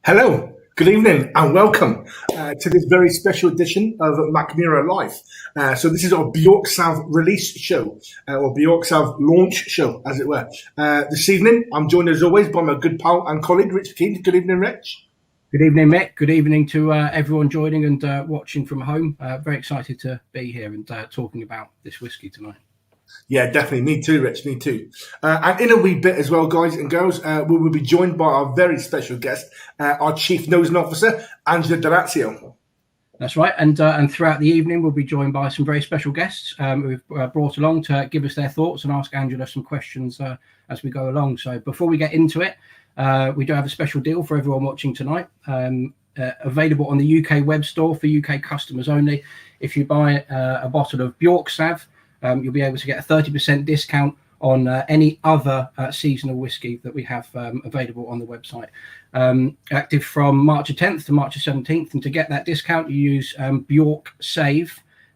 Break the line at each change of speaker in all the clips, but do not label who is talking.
Hello, good evening, and welcome to this very special edition of Mackmyra Live. So this is our Bjorksav release show, or Bjorksav launch show, as it were. This evening, I'm joined as always by my good pal and colleague, Richard Micky. Good evening, Rich.
Good evening, Mick. Good evening to everyone joining and watching from home. Very excited to be here and talking about this whiskey tonight.
Yeah, definitely. Me too, Rich. Me too. And in a wee bit as well, guys and girls, we will be joined by our very special guest, our Chief Nosing Officer, Angela D'Orazio.
That's right. And throughout the evening, we'll be joined by some very special guests we've brought along to give us their thoughts and ask Angela some questions as we go along. So before we get into it, we do have a special deal for everyone watching tonight. Available on the UK web store for UK customers only. If you buy a bottle of Bjorksav, you'll be able to get a 30% discount on any other seasonal whiskey that we have available on the website. Active from March 10th to March 17th. And to get that discount, you use Bjorksav.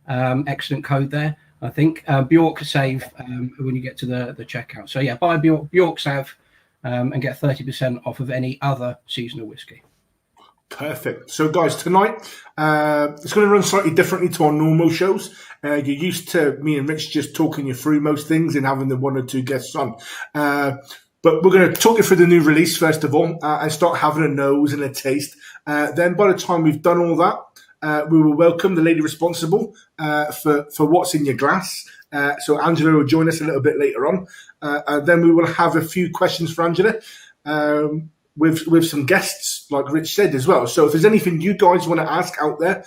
Excellent code there, I think. Bjorksav when you get to the checkout. So yeah, buy Bjorksav and get 30% off of any other seasonal whiskey.
Perfect. So, guys, tonight it's going to run slightly differently to our normal shows. You're used to me and Rich just talking you through most things and having the one or two guests on. But we're going to talk you through the new release, first of all, and start having a nose and a taste. Then by the time we've done all that, we will welcome the lady responsible for what's in your glass. So Angela will join us a little bit later on. And then we will have a few questions for Angela. With some guests, like Rich said as well. So if there's anything you guys want to ask out there,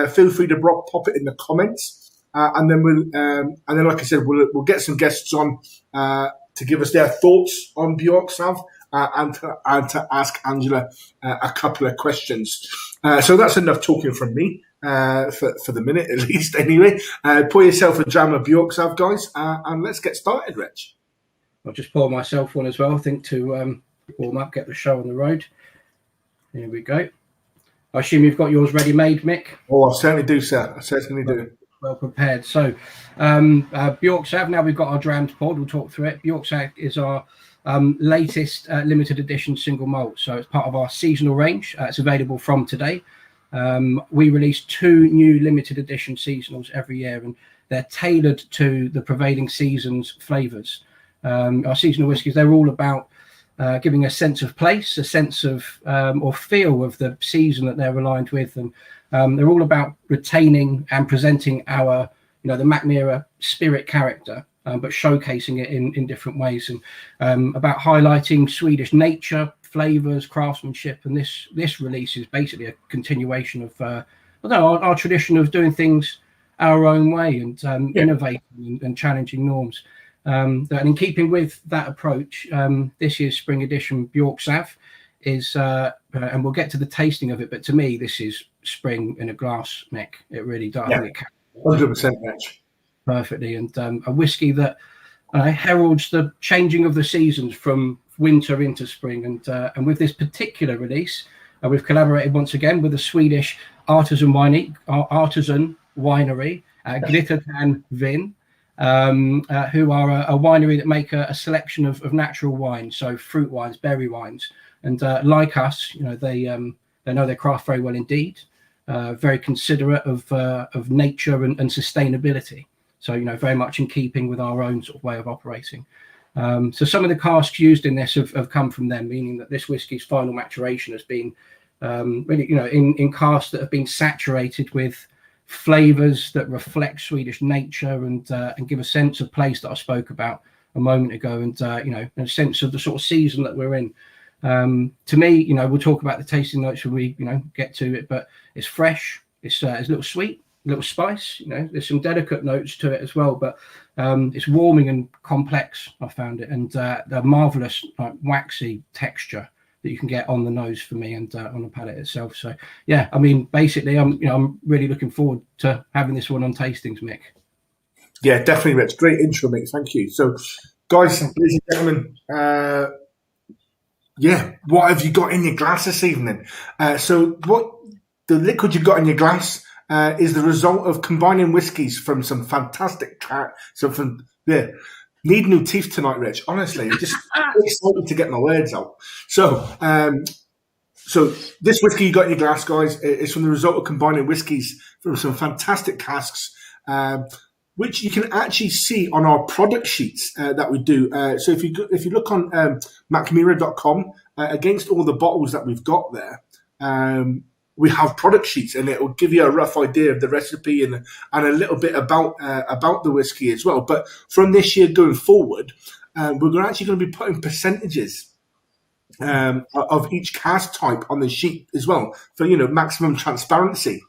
feel free to pop it in the comments, and then like I said, we'll get some guests on to give us their thoughts on Bjorksav and to ask Angela a couple of questions. So that's enough talking from me for the minute, at least. Anyway, pour yourself a dram of Bjorksav, guys, and let's get started, Rich.
I'll just pour myself one as well, I think, to warm up, get the show on the road. Here we go. I assume you've got yours ready made, Mick?
Oh, I certainly do, sir. I certainly do.
Well prepared. So, Bjorksav, now we've got our drams poured, we'll talk through it. Bjorksav is our latest limited edition single malt. So it's part of our seasonal range. It's available from today. We release 2 new limited edition seasonals every year, and they're tailored to the prevailing season's flavours. Our seasonal whiskies, they're all about giving a sense of place, a sense of or feel of the season that they're aligned with, and they're all about retaining and presenting our, the Mackmyra spirit character, but showcasing it in different ways, and about highlighting Swedish nature, flavors, craftsmanship. And this release is basically a continuation of our tradition of doing things our own way and innovating and challenging norms. And in keeping with that approach, this year's spring edition Bjorksav is, and we'll get to the tasting of it, but to me, this is spring in a glass, Mick. It really does.
Yeah, 100% match.
Perfectly. And a whiskey that heralds the changing of the seasons from winter into spring. And with this particular release, we've collaborated once again with a Swedish artisan winery, Glittertan Vin. Who are a winery that make a selection of natural wines, so fruit wines, berry wines, and like us, they know their craft very well indeed. Very considerate of nature and sustainability. So very much in keeping with our own sort of way of operating. So some of the casks used in this have come from them, meaning that this whiskey's final maturation has been really in casks that have been saturated with flavors that reflect Swedish nature and give a sense of place that I spoke about a moment ago, and a sense of the sort of season that we're in. To me, we'll talk about the tasting notes when we get to it, but it's fresh, it's a little sweet, a little spice, there's some delicate notes to it as well, but it's warming and complex, I found it, and the marvelous waxy texture that you can get on the nose for me and on the palate itself. So yeah, I mean, basically, I'm really looking forward to having this one on tastings, Mick.
Yeah, definitely, Rich. Great intro, Mick. Thank you. So, guys, ladies and gentlemen, what have you got in your glass this evening? So, what the liquid you've got in your glass is the result of combining whiskies from some fantastic need new teeth tonight, Rich. Honestly, I'm just excited to get my words out. So So this whiskey you got in your glass, guys, is from the result of combining whiskies from some fantastic casks, which you can actually see on our product sheets that we do. So if you look on Mackmyra.com, against all the bottles that we've got there, we have product sheets, and it will give you a rough idea of the recipe and a little bit about the whiskey as well. But from this year going forward, we're actually going to be putting percentages of each cask type on the sheet as well for maximum transparency.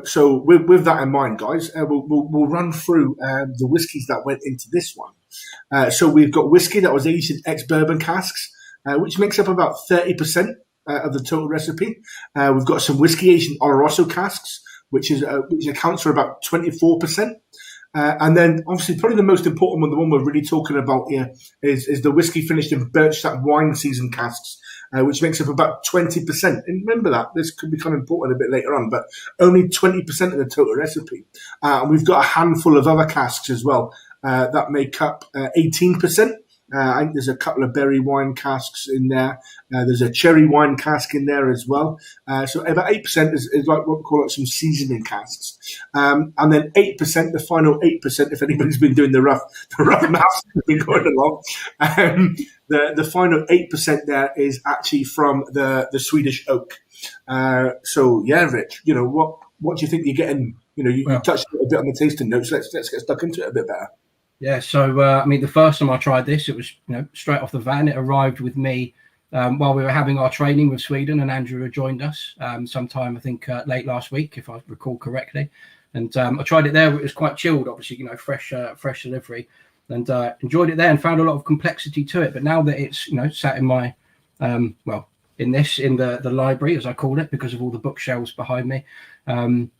So with that in mind, guys, we'll run through the whiskies that went into this one. So we've got whiskey that was aged in ex-bourbon casks, which makes up about 30% of the total recipe. We've got some whiskey aged in Oloroso casks, which accounts for about 24%. And then, obviously, probably the most important one, the one we're really talking about here, is the whiskey finished in Bjorksav wine season casks, which makes up about 20%. And remember that, this could become important a bit later on, but only 20% of the total recipe. And we've got a handful of other casks as well that make up 18%. I think there's a couple of berry wine casks in there. There's a cherry wine cask in there as well. So about 8% is like what we call it some seasoning casks. And then 8%, the final 8%, if anybody's been doing the rough maths been going along, the final 8% there is actually from the Swedish oak. So yeah, Rich, what do you think you're getting? You touched a bit on the tasting notes. Let's get stuck into it a bit better.
Yeah, so the first time I tried this, it was straight off the van. It arrived with me while we were having our training with Sweden, and Andrew had joined us sometime, I think, late last week, if I recall correctly. And I tried it there. It was quite chilled, obviously, fresh delivery, and enjoyed it there and found a lot of complexity to it. But now that it's sat in my in the library, as I call it, because of all the bookshelves behind me,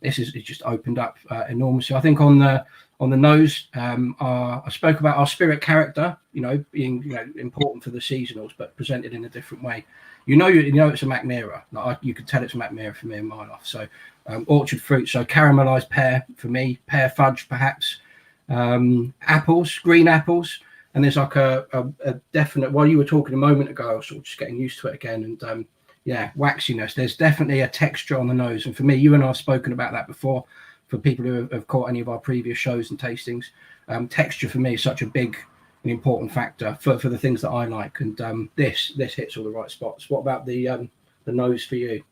it's just opened up enormously. I think on the nose, I spoke about our spirit character, being important for the seasonals, but presented in a different way. It's a Mackmyra. Like you could tell it's a Mackmyra for me a mile off. So orchard fruit, so caramelized pear for me, pear fudge perhaps, apples, green apples, and there's like a definite. While you were talking a moment ago, I was sort of just getting used to it again, and waxiness. There's definitely a texture on the nose, and for me, you and I have spoken about that before. For people who have caught any of our previous shows and tastings, texture for me is such a big and important factor for the things that I like. And this hits all the right spots. What about the nose for you?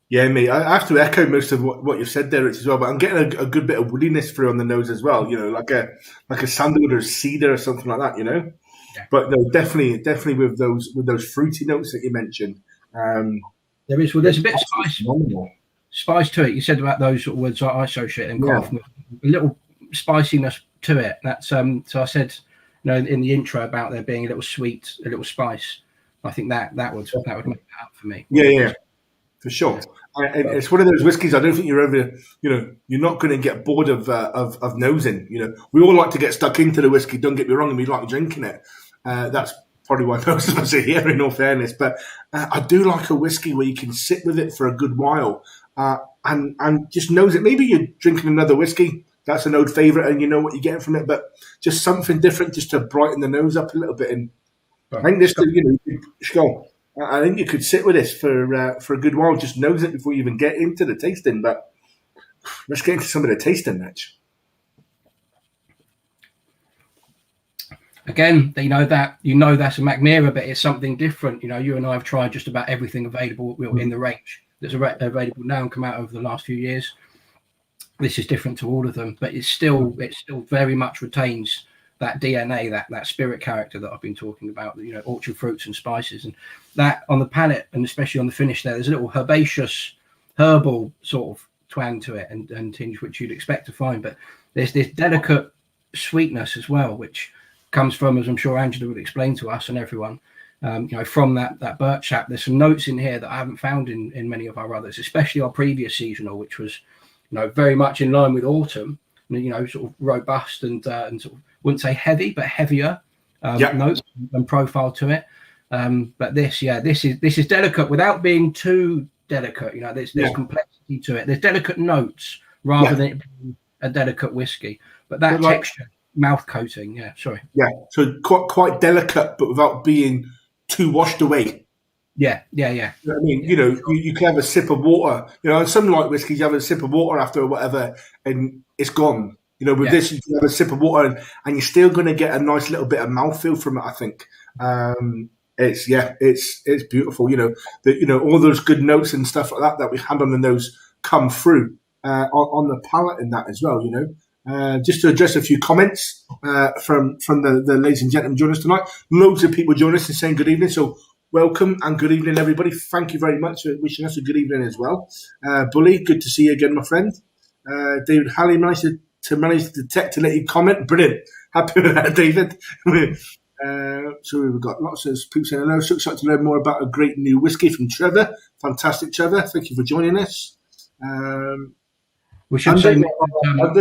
Yeah, mate, I have to echo most of what you've said there, Rich, as well. But I'm getting a good bit of woodiness through on the nose as well. Like a sandalwood or cedar or something like that. Yeah. But no, definitely with those fruity notes that you mentioned.
There's a bit of spice. Spice to it. You said about those sort of words I associate and a little spiciness to it. That's so I said in the intro about there being a little sweet, a little spice. I think that would make that up for me.
Yeah, for sure. It's one of those whiskies I don't think you're ever you're not going to get bored of nosing. We all like to get stuck into the whiskey, don't get me wrong, and we like drinking it. That's probably why most of us are here, in all fairness. But I do like a whiskey where you can sit with it for a good while. And just nose it. Maybe you're drinking another whiskey, that's an old favourite, and you know what you're getting from it, but just something different just to brighten the nose up a little bit. And I think this, I think you could sit with this for a good while, just nose it before you even get into the tasting. But let's get into some of the tasting, Mitch.
Again, that's a Mackmyra, but it's something different. You and I have tried just about everything available in the range that's available now and come out over the last few years. This is different to all of them, but it still very much retains that DNA, that spirit character that I've been talking about, orchard fruits and spices, and that on the palate, and especially on the finish there's a little herbaceous, herbal sort of twang to it and tinge which you'd expect to find, but there's this delicate sweetness as well, which comes from, as I'm sure Angela would explain to us and everyone, from that birch sap. There's some notes in here that I haven't found in many of our others, especially our previous seasonal, which was, very much in line with autumn, sort of robust and sort of, wouldn't say heavy, but heavier notes and profile to it. But this is delicate without being too delicate. There's complexity to it. There's delicate notes rather than it being a delicate whiskey. But that texture, mouth coating, so quite delicate, but without being too washed away. Yeah.
I mean, you can have a sip of water. And some light whiskies, you have a sip of water after or whatever, and it's gone. With this, you can have a sip of water, and you're still going to get a nice little bit of mouthfeel from it. I think it's beautiful. All those good notes and stuff like that we had on the nose come through on the palate in that as well. Just to address a few comments from the ladies and gentlemen joining us tonight. Loads of people joining us and saying good evening. So welcome and good evening, everybody. Thank you very much for wishing us a good evening as well. Bully, good to see you again, my friend. David Halley managed to detect a little comment. Brilliant. Happy with that, David. So we've got lots of people saying hello. So excited to learn more about a great new whiskey from Trevor. Fantastic, Trevor. Thank you for joining us.
We should say
our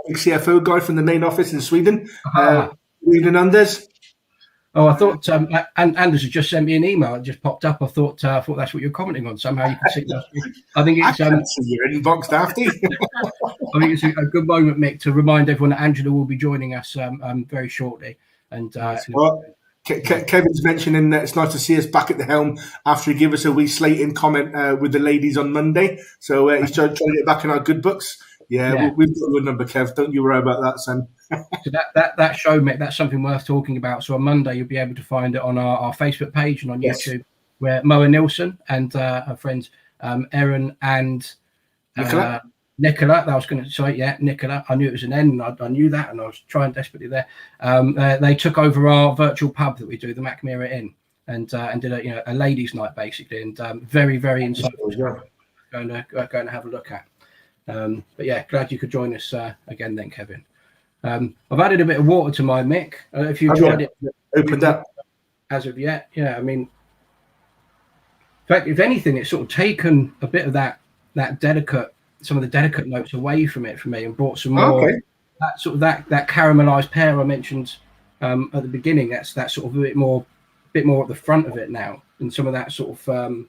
big CFO guy from the main office in Sweden. Sweden Anders.
Oh, I thought Anders had just sent me an email. It just popped up. I thought that's what you're commenting on. Somehow you can see that. I think it's
your inbox, Dafty.
I think it's a good moment, Mick, to remind everyone that Angela will be joining us very shortly. And
Kevin's mentioning that it's nice to see us back at the helm after he gave us a wee slating comment with the ladies on Monday. So he's trying to get back in our good books. Yeah. We've got a good number, Kev. Don't you worry about that, son.
So that show, Mick, that's something worth talking about. So on Monday, you'll be able to find it on our Facebook page and on YouTube, where Moa Nilsson and her friends Erin and Nicola, that I was going to say, Nicola. I knew it was an N, and I knew that, and I was trying desperately there. They took over our virtual pub that we do, the Mackmyra Inn, and did a ladies' night basically, and very, very insightful. Going to have a look at. But yeah, glad you could join us again, then, Kevin. I've added a bit of water to my Mick. If you tried it,
opened up
as of yet, I mean, in fact, if anything, it's sort of taken a bit of that delicate. Some of the delicate notes away from it for me and brought some more that sort of that caramelized pear I mentioned at the beginning. That's sort of a bit more at the front of it now, and some of that sort of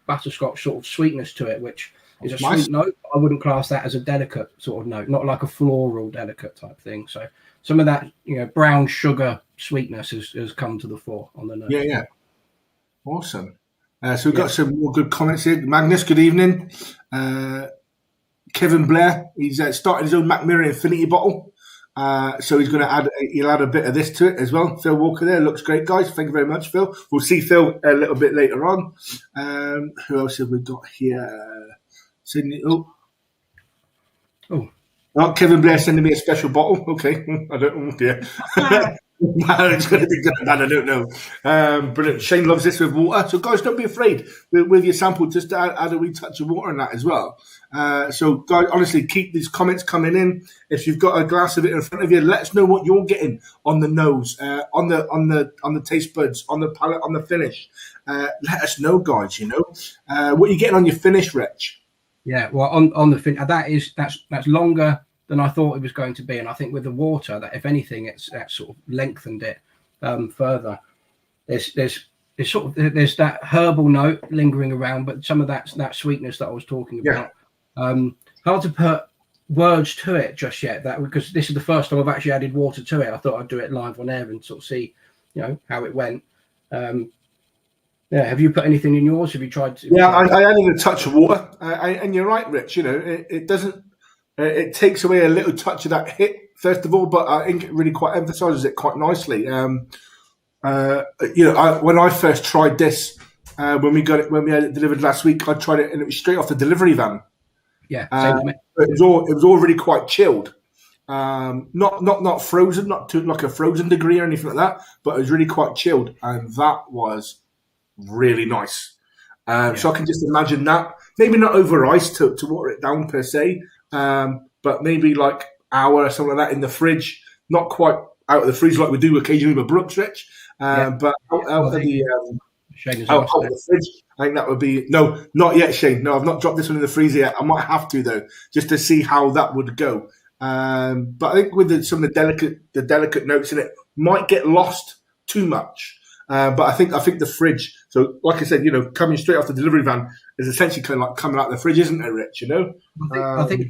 butterscotch sort of sweetness to it, which is a sweet note. I wouldn't class that as a delicate sort of note, not like a floral delicate type thing. So some of that brown sugar sweetness has come to the fore on the nose.
Yeah. Awesome. So we've got some more good comments here. Magnus, good evening. Kevin Blair, he's started his own Mackmyra Infinity bottle, so he's going to he'll add a bit of this to it as well. Phil Walker there, looks great, guys. Thank you very much, Phil. We'll see Phil a little bit later on. Who else have we got here? Sydney. Kevin Blair sending me a special bottle. Okay, I don't know. Yeah. It's going to be good. I don't know. Brilliant. Shane loves this with water. So, guys, don't be afraid with your sample. Just add a wee touch of water in that as well. So, guys, honestly, keep these comments coming in. If you've got a glass of it in front of you, let us know what you're getting on the nose, on the taste buds, on the palate, on the finish. Let us know, guys. What are you getting on your finish, Rich?
Yeah, well, on the finish, that's longer than I thought it was going to be, and I think with the water, that if anything, that sort of lengthened it further. There's that herbal note lingering around, but some of that sweetness that I was talking about. Hard to put words to it just yet, because this is the first time I've actually added water to it. I thought I'd do it live on air and sort of see, how it went. Have you put anything in yours? Have you tried to?
Yeah, I added a touch of water, and you're right, Rich. It doesn't. It takes away a little touch of that hit, first of all, but I think it really quite emphasises it quite nicely. When I first tried this, when we had it delivered last week, I tried it and it was straight off the delivery van.
Yeah,
it was all really quite chilled, not frozen, not to like a frozen degree or anything like that, but it was really quite chilled, and that was really nice. So I can just imagine that, maybe not over ice to water it down per se. But maybe like hour or something like that in the fridge, not quite out of the freezer like we do occasionally with Brooks, Rich, but out of the fridge. I think that would be no, not yet, Shane. No, I've not dropped this one in the freezer yet. I might have to though, just to see how that would go. But I think with some of the delicate notes in it might get lost too much. But I think the fridge. So, like I said, coming straight off the delivery van is essentially kind of like coming out of the fridge, isn't it, Rich?
I think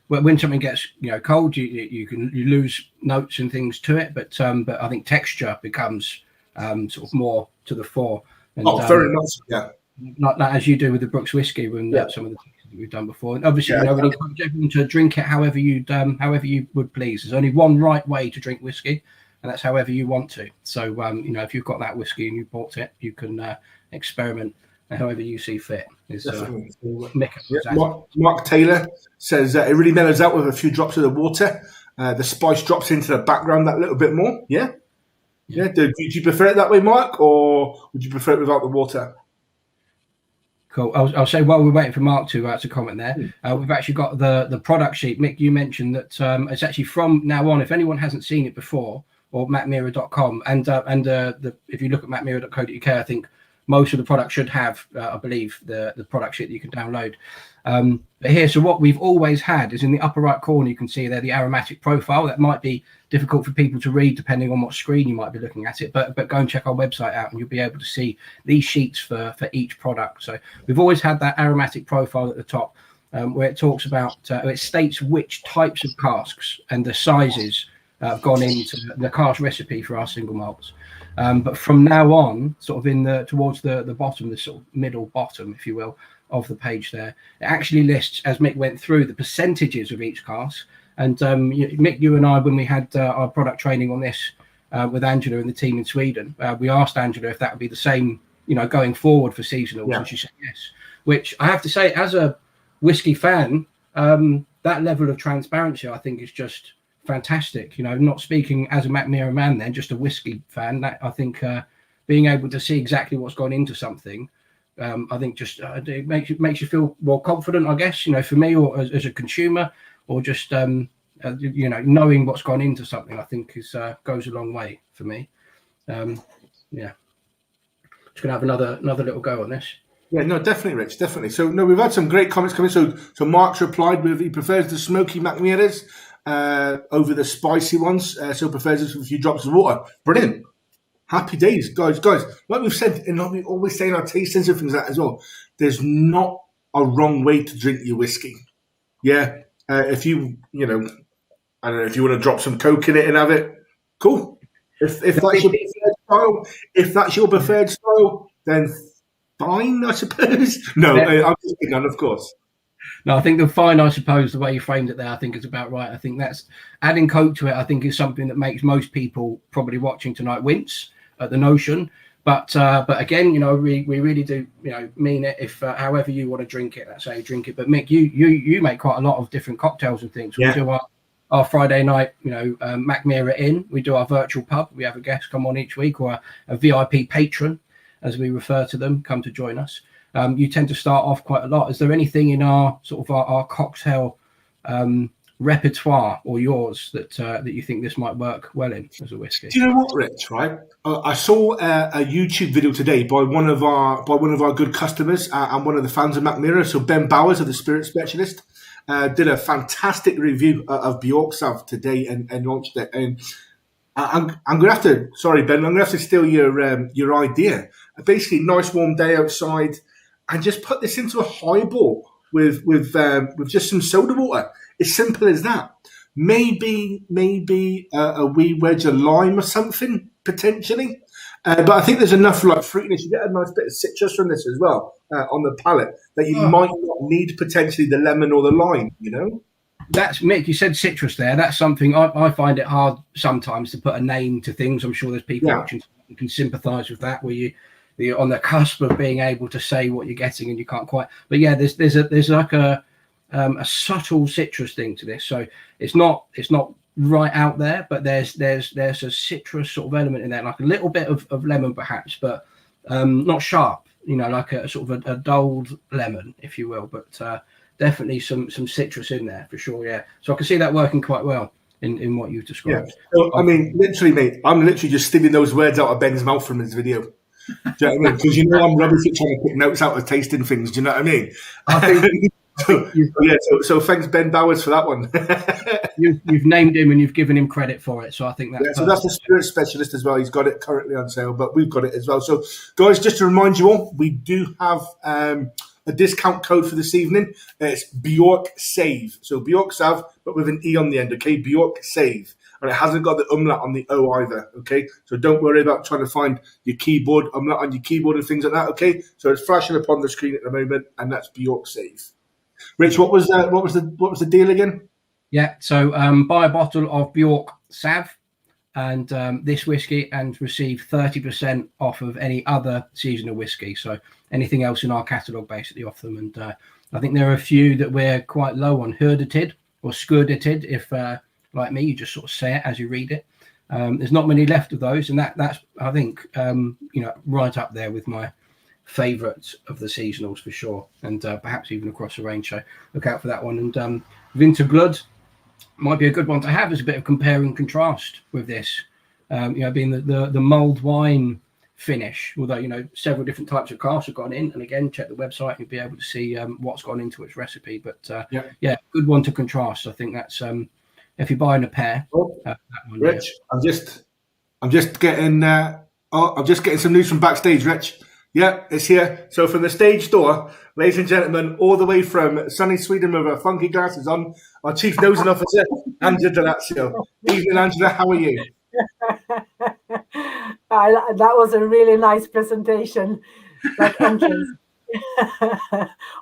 when something gets cold, you lose notes and things to it, but I think texture becomes sort of more to the fore. And,
very nice. Yeah.
Like that, as you do with the Brooks whiskey and some of the things that we've done before. And obviously, we encourage everyone to drink it however you would please. There's only one right way to drink whiskey, and that's however you want to. So, if you've got that whiskey and you bought it, you can experiment however you see fit.
Mark Taylor says it really mellows out with a few drops of the water. The spice drops into the background that little bit more. Yeah. Do you prefer it that way, Mark, or would you prefer it without the water?
Cool. I'll say while we're waiting for Mark to comment there, we've actually got the product sheet. Mick, you mentioned that it's actually from now on, if anyone hasn't seen it before, or Mackmyra.com, and if you look at Mackmyra.co.uk, I think most of the products should have, I believe, the product sheet that you can download. But here, so what we've always had is in the upper right corner, you can see there the aromatic profile. That might be difficult for people to read depending on what screen you might be looking at it, but go and check our website out and you'll be able to see these sheets for each product. So we've always had that aromatic profile at the top, where it talks about, it states which types of casks and the sizes have gone into the cask recipe for our single malts. But from now on, sort of towards the bottom, the sort of middle bottom, if you will, of the page there, it actually lists, as Mick went through, the percentages of each cask. And Mick, you and I, when we had our product training on this with Angela and the team in Sweden, we asked Angela if that would be the same, going forward for seasonals, and she said yes. Which I have to say, as a whiskey fan, that level of transparency, I think, is just fantastic. Not speaking as a Mackmyra man, then just a whiskey fan. That I think being able to see exactly what's gone into something, I think just it makes you feel more confident, I guess. For me, or as a consumer, or just knowing what's gone into something, I think goes a long way for me. Just gonna have another little go on this.
Yeah, no, definitely, Rich, definitely. So no, we've had some great comments coming. So Mark's replied with he prefers the smoky Mackmyras over the spicy ones. So prefers this with a few drops of water. Brilliant. Happy days, guys. Like we've said, and like we always say in our tastings and things like that as well, there's not a wrong way to drink your whiskey. Yeah. If you, I don't know, if you want to drop some Coke in it and have it, cool. If that's your preferred style, then fine, I suppose. No, I'm just kidding, of course.
No, I think the fine, I suppose, the way you framed it there, I think is about right. I think that's adding Coke to it, I think, is something that makes most people probably watching tonight wince at the notion. But again, we really do, mean it. If however you want to drink it, that's how you drink it. But Mick, you make quite a lot of different cocktails and things. We do our Friday night, Mackmyra Inn. We do our virtual pub. We have a guest come on each week, or a VIP patron, as we refer to them, come to join us. You tend to start off quite a lot. Is there anything in our sort of our cocktail repertoire, or yours, that you think this might work well in as a whiskey?
Do you know what, Rich? Right, I saw a YouTube video today by one of our good customers and one of the fans of Mackmyra. So Ben Bowers of the Spirit Specialist did a fantastic review of Bjorksav today and launched it. And I'm going to have to, sorry Ben, I'm going to have to steal your idea. Basically, nice warm day outside, and just put this into a highball with just some soda water. As simple as that. Maybe a wee wedge of lime or something, potentially. But I think there's enough fruitiness. You get a nice bit of citrus from this as well on the palate that you might not need potentially the lemon or the lime,
That's Mick, you said citrus there. That's something I find it hard sometimes to put a name to things. I'm sure there's people watching who can sympathise with that, where you're on the cusp of being able to say what you're getting and you can't quite. But yeah, there's like a subtle citrus thing to this. So it's not right out there, but there's a citrus sort of element in there, like a little bit of lemon perhaps, but not sharp, like a sort of a dulled lemon, if you will, but definitely some citrus in there for sure. Yeah, so I can see that working quite well in what you've described.
So, I mean, literally, mate, I'm literally just stealing those words out of Ben's mouth from his video. Do you know what I mean? Because I'm rubbish at trying to pick notes out of tasting things. Do you know what I mean? So thanks Ben Bowers for that one.
You've named him and you've given him credit for it, so I think that's
so that's the Spirit Specialist as well. He's got it currently on sale, but we've got it as well. So guys, just to remind you all, we do have a discount code for this evening. It's Bjorksav. So Bjorksav, but with an E on the end, okay? Bjorksav. And it hasn't got the umlaut on the O either, okay? So don't worry about trying to find your keyboard, umlaut on your keyboard and things like that, okay? So it's flashing up on the screen at the moment, and that's Bjorksav. Rich, what was the deal again?
Yeah, so buy a bottle of Bjorksav and this whiskey and receive 30% off of any other seasonal whiskey. So anything else in our catalogue basically off them. And I think there are a few that we're quite low on, Hurdited or Skurdited, if like me, you just sort of say it as you read it. There's not many left of those, and that's I think right up there with my favourites of the seasonals for sure, and perhaps even across the range. So look out for that one. And Vinterglud might be a good one to have as a bit of compare and contrast with this. Being the mulled wine finish, although several different types of casks have gone in, and again check the website and you'll be able to see what's gone into its recipe. But good one to contrast. I think that's if you're buying a pair.
That one, Rich, yeah. I'm just getting some news from backstage, Rich. Yeah, it's here. So from the stage door, ladies and gentlemen, all the way from sunny Sweden with her funky glasses on, our chief nosing officer, Angela Delazio. Evening, Angela. How are you?
That was a really nice presentation, like entrance.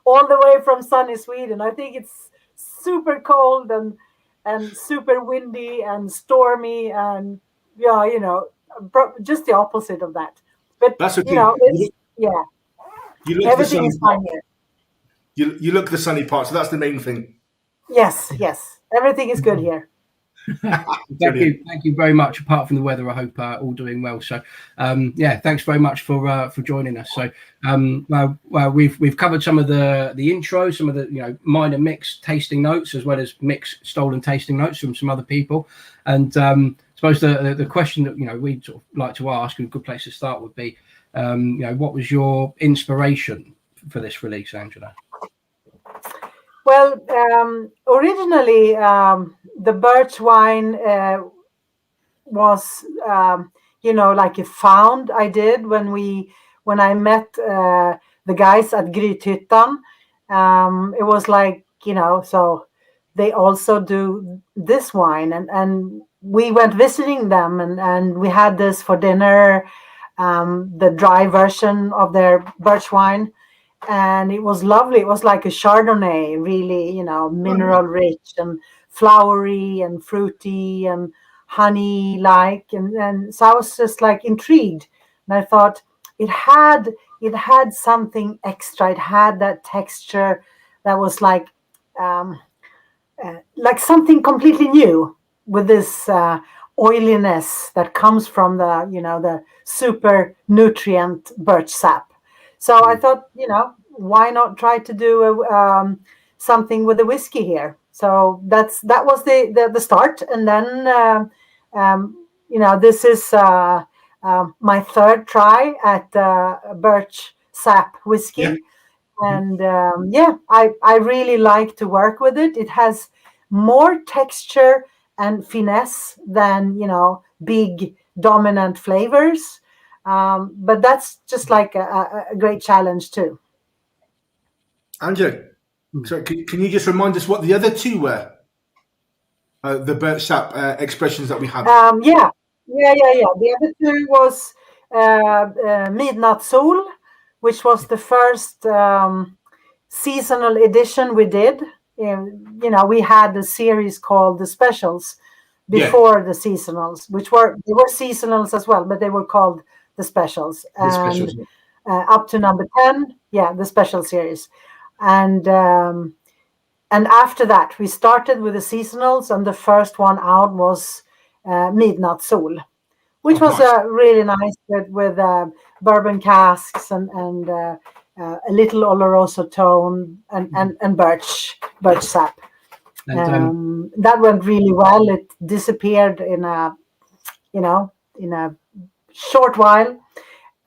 All the way from sunny Sweden. I think it's super cold and super windy and stormy, and just the opposite of that. But
that's okay.
Everything is fine here.
You look the sunny part, so that's the main thing.
Yes, everything is good here.
Thank you very much. Apart from the weather, I hope all doing well. So thanks very much for joining us. So we've covered some of the intro, some of the minor mix tasting notes, as well as mix stolen tasting notes from some other people. And I suppose the question that we sort of like to ask, and a good place to start would be what was your inspiration for this release, Angela?
Well, originally, the birch wine was, like a found I did when I met the guys at Grythyttan. It was like, so they also do this wine, and we went visiting them, and we had this for dinner, the dry version of their birch wine. And it was lovely. It was like a Chardonnay, really, mineral rich and flowery and fruity and honey-like. And so I was just like intrigued. And I thought it had something extra. It had that texture that was like something completely new, with this oiliness that comes from the super nutrient birch sap. So I thought, why not try to do something with the whiskey here? So that was the start, and then this is my third try at birch sap whiskey, and I really like to work with it. It has more texture and finesse than big dominant flavors. But that's just like a great challenge too.
Angela, so can you just remind us what the other two were? The birch sap expressions that we had.
The other two was Midnattssol, which was the first seasonal edition we did. We had a series called the Specials before the seasonals, they were seasonals as well, but they were called the Specials. Up to number 10, the Special series. And after that, we started with the seasonals, and the first one out was Midnattssol, which was really nice with bourbon casks and a little Oloroso tone and birch sap. And, that went really well. It disappeared in a short while,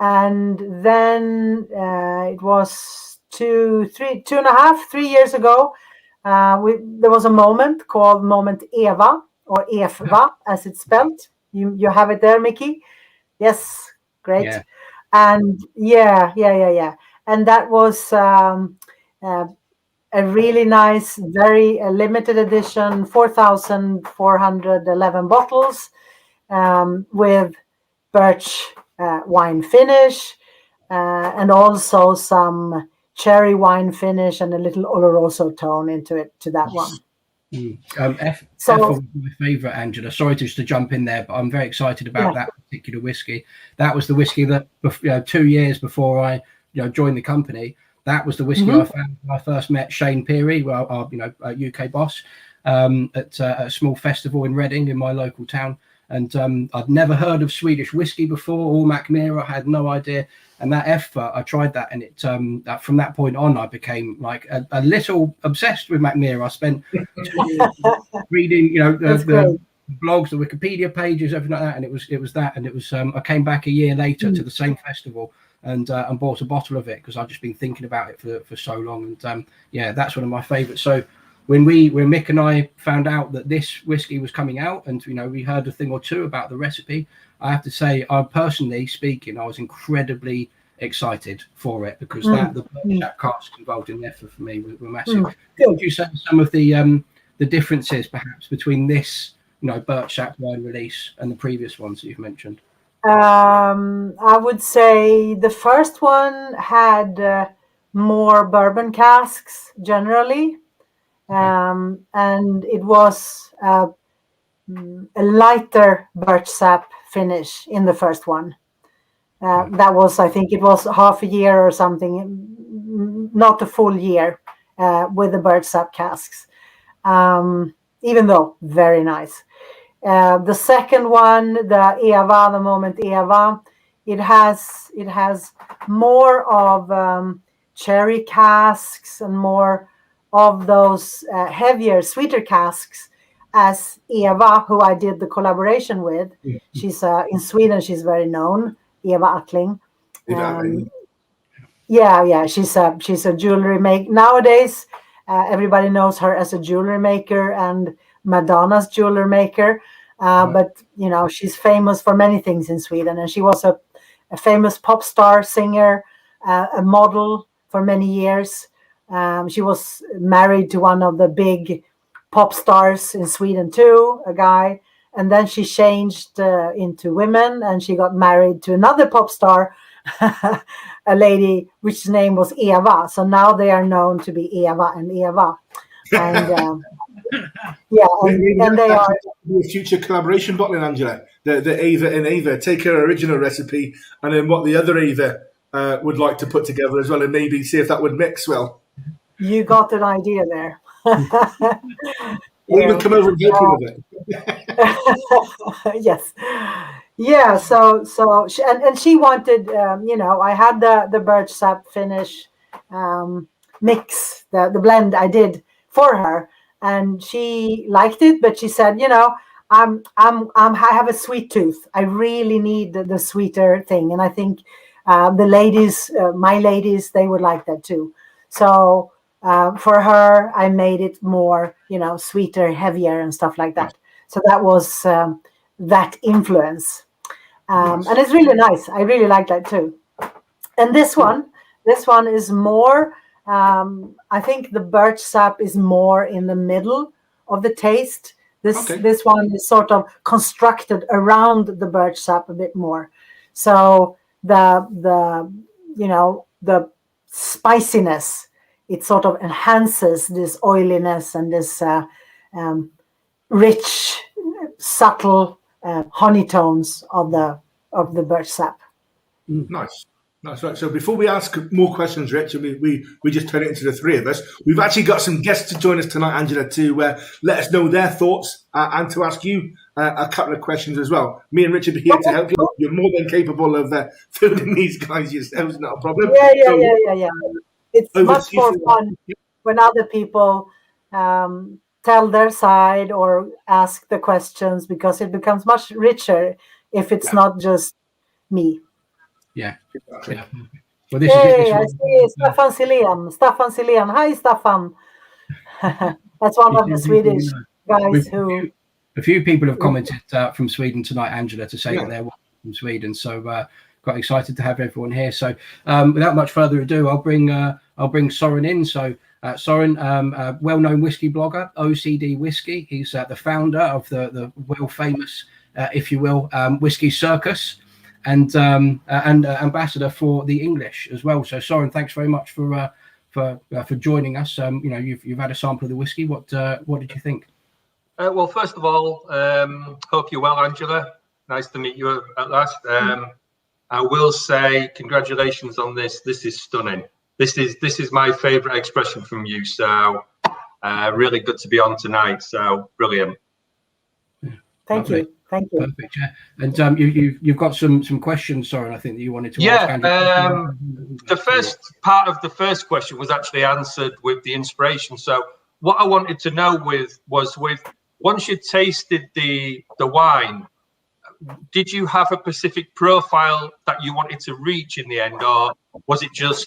and then it was 3 years ago. There was a moment called Moment Eva, or Eva as it's spelled. You have it there, Micky? Yes, great. And and that was a really nice, very limited edition, 4,411 bottles with birch wine finish and also some cherry wine finish and a little oloroso tone into it, to that one.
F was my favourite, Angela. Sorry to jump in there, but I'm very excited about that particular whiskey. That was the whiskey that 2 years before I joined the company. That was the whiskey I found when I first met Shane Peary, our UK boss, at a small festival in Reading, in my local town. And I'd never heard of Swedish whiskey before, or Mackmyra. I had no idea. And that I tried that, and it from that point on, I became like a little obsessed with Mackmyra. I spent 2 years reading, the blogs, the Wikipedia pages, everything like that. And it was that. And it was I came back a year later to the same festival and bought a bottle of it because I've just been thinking about it for so long. And that's one of my favorites. So when Mick and I found out that this whiskey was coming out, and we heard a thing or two about the recipe, I have to say, personally speaking, I was incredibly excited for it because the BIRCH casks involved in there for me were massive. Could you say some of the differences perhaps between this BIRCH wine release and the previous ones that you've mentioned?
I would say the first one had more bourbon casks generally, and it was a lighter birch sap finish in the first one. That was, I think it was half a year or something, not a full year with the birch sap casks, even though very nice. The second one, the Eva, the Moment Eva, it has more of cherry casks and more of those heavier, sweeter casks as Eva, who I did the collaboration with. She's in Sweden, she's very known, Eva Attling. She's a jewelry maker. Nowadays, everybody knows her as a jewelry maker and Madonna's jewelry maker. But she's famous for many things in Sweden, and she was a famous pop star singer, a model for many years. She was married to one of the big pop stars in Sweden too, a guy, and then she changed into women, and she got married to another pop star, a lady which name was Eva. So now they are known to be Eva and Eva, and and they are
a future collaboration bottling, Angela. The Eva and Eva take her original recipe, and then what the other Eva would like to put together as well, and maybe see if that would mix well.
You got an idea there.
Or even come over and help you with it.
Yes. Yeah. So she wanted, I had the birch sap finish mix, the blend I did for her, and she liked it, but she said, I have a sweet tooth. I really need the sweeter thing, and I think the ladies, my ladies, they would like that too. So for her, I made it more, sweeter, heavier, and stuff like that. So that was that influence, and it's really nice. I really like that too. And this one is more. I think the birch sap is more in the middle of the taste. This one is sort of constructed around the birch sap a bit more. So the spiciness, it sort of enhances this oiliness and this rich, subtle honey tones of the birch sap.
Nice. That's right. So before we ask more questions, Rich, we just turn it into the three of us. We've actually got some guests to join us tonight, Angela, to let us know their thoughts and to ask you a couple of questions as well. Me and Richard are here to help you. You're more than capable of fielding these guys yourselves, not a problem.
Yeah. It's much more fun when other people tell their side or ask the questions, because it becomes much richer if it's not just me.
Yeah.
Exactly.
Yeah. Well,
I see Staffan Silén. Hi, Staffan. That's one of the Swedish guys who...
A few people have commented from Sweden tonight, Angela, to say that they're from Sweden. So quite excited to have everyone here. So without much further ado, I'll bring Saurin in. So Saurin, a well-known whiskey blogger, OCD Whisky. He's the founder of the well-famous, if you will, Whiskey Circus, and ambassador for the English as well. So Saurin, thanks very much for joining us. You've had a sample of the whiskey. What did you think?
Well, first of all, hope you're well, Angela. Nice to meet you at last. I will say congratulations on this. This is stunning. This is my favourite expression from you. So really good to be on tonight. So brilliant.
Thank you. Thank you.
Perfect. Yeah. And you've got some questions, Saurin, I think that you wanted to ask.
The first part of the first question was actually answered with the inspiration. So what I wanted to know was once you tasted the wine, did you have a specific profile that you wanted to reach in the end, or was it just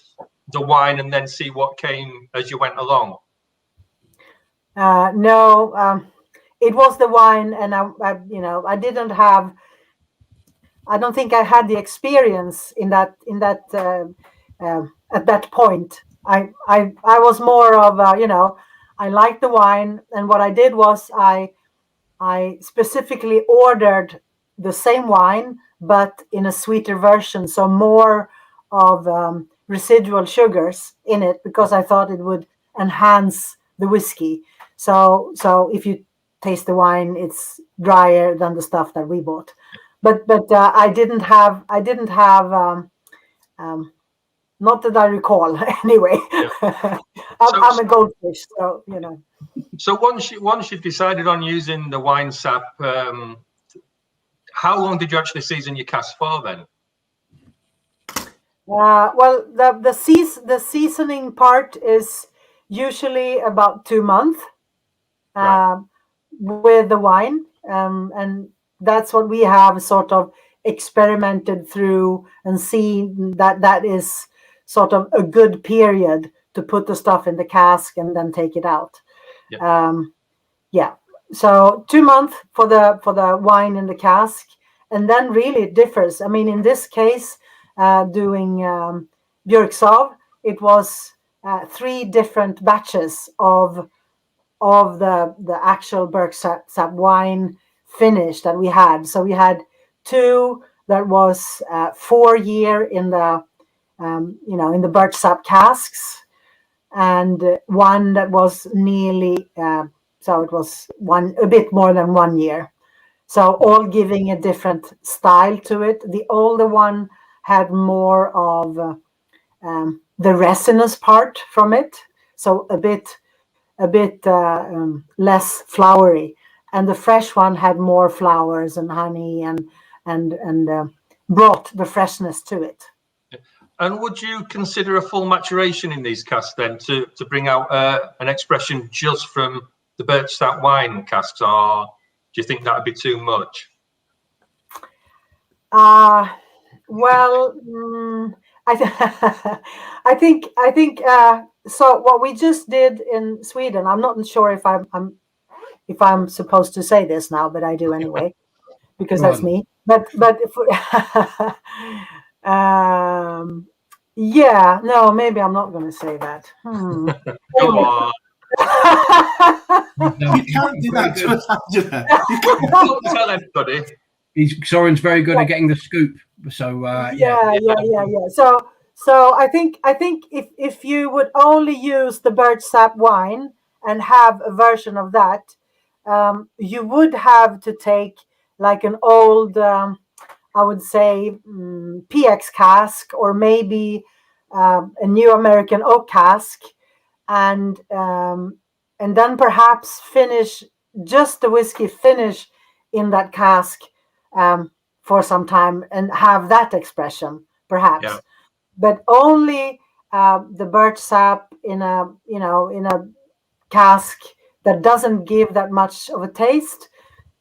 the wine and then see what came as you went along?
No, it was the wine, and I didn't have. I don't think I had the experience in that at that point. I was more of I liked the wine, and what I did was I specifically ordered the same wine, but in a sweeter version, so more of residual sugars in it, because I thought it would enhance the whiskey. So if you taste the wine, it's drier than the stuff that we bought. But I didn't have not that I recall anyway.
Yeah.
I'm a goldfish, so
So once you decided on using the wine sap, how long did you actually season your cask for then?
Well, the seasoning part is usually about 2 months with the wine, and that's what we have sort of experimented through and seen that is sort of a good period to put the stuff in the cask and then take it out. Yeah. So 2 months for the wine in the cask, and then really it differs. I mean, in this case, doing Bjorksav, it was 3 different batches of the actual Bjorksav wine finish that we had. So we had 2 that was 4 year in the in the Bjorksav casks, and 1 that was nearly so it was a bit more than 1 year. So all giving a different style to it. The older one had more of the resinous part from it, so a bit less flowery, and the fresh one had more flowers and honey and brought the freshness to it.
And would you consider a full maturation in these casks then to bring out an expression just from the Bjorksav wine casks, or do you think that would be too much?
Well, I think so. What we just did in Sweden, I'm not sure if I'm supposed to say this now, but I do anyway because that's me. But if yeah, no, maybe I'm not going to say that.
Go on.
You can't do that to us, Angela.
Don't tell anybody.
Saurin's very good at getting the scoop. So
yeah. So I think if you would only use the Bjorksav wine and have a version of that, you would have to take like an old, I would say, PX cask, or maybe a new American oak cask, and then perhaps finish just the whiskey finish in that cask for some time and have that expression perhaps. Yeah. But only the Bjorksav in a cask that doesn't give that much of a taste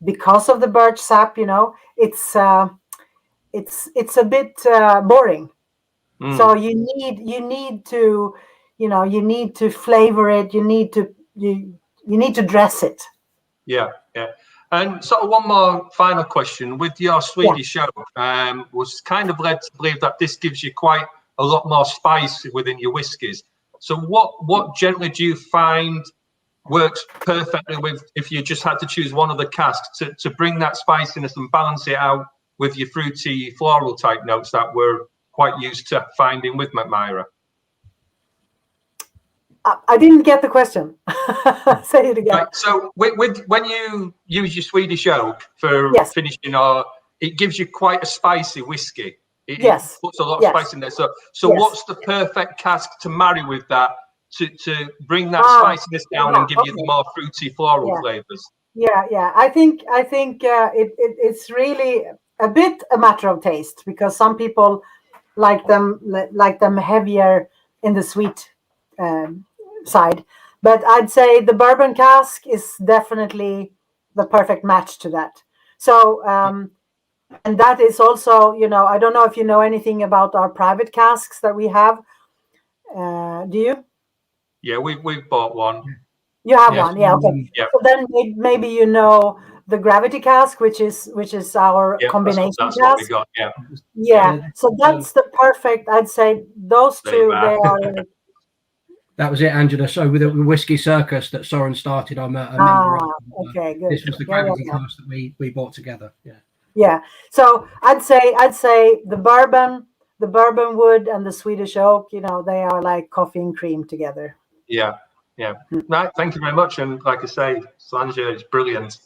because of the Bjorksav. It's a bit boring. So you need to flavor it. You need to dress it.
Yeah. And sort of one more final question with your Swedish oak, was kind of led to believe that this gives you quite a lot more spice within your whiskies. So what generally do you find works perfectly with, if you just had to choose one of the casks to bring that spiciness and balance it out with your fruity floral type notes that we're quite used to finding with Mackmyra?
I didn't get the question. Say it again.
Right, so when you use your Swedish oak for finishing, or it gives you quite a spicy whiskey. It puts a lot of spice in there. So what's the perfect cask to marry with that to bring that spiciness down and give you the more fruity floral flavors?
Yeah. I think it's really a bit a matter of taste, because some people like them heavier in the sweet side, but I'd say the bourbon cask is definitely the perfect match to that. So and that is also, I don't know if you know anything about our private casks that we have. Do you?
Yeah, we've bought one.
You have one, yeah. Okay.
Yeah.
So then maybe you know the gravity cask, which is our combination
that's
cask.
What we got.
Yeah. So that's the perfect. I'd say those two. They are.
That was it, Angela. So with the Whiskey Circus that Saurin started, I'm a member of.
Okay, good.
This was the gravity cask that we bought together.
Yeah. So I'd say the bourbon wood and the Swedish oak, they are like coffee and cream together.
Yeah. Right. Thank you very much. And like I say, Angela, it's brilliant.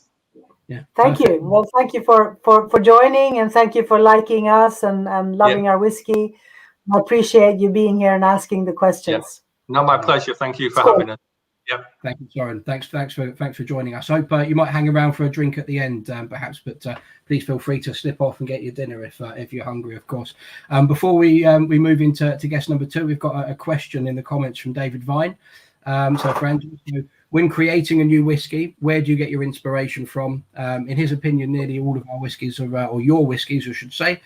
Yeah.
Thank you. Well, thank you for joining, and thank you for liking us and loving our whiskey. I appreciate you being here and asking the questions.
No, my pleasure. Thank you for having us. Yep.
Thank you, Saurin. Thanks for joining us. I hope you might hang around for a drink at the end, perhaps, but please feel free to slip off and get your dinner if you're hungry, of course. Before we move into guest number 2, we've got a question in the comments from David Vine. So, friends, when creating a new whiskey, where do you get your inspiration from? In his opinion, nearly all of our whiskies, or your whiskies, I should say,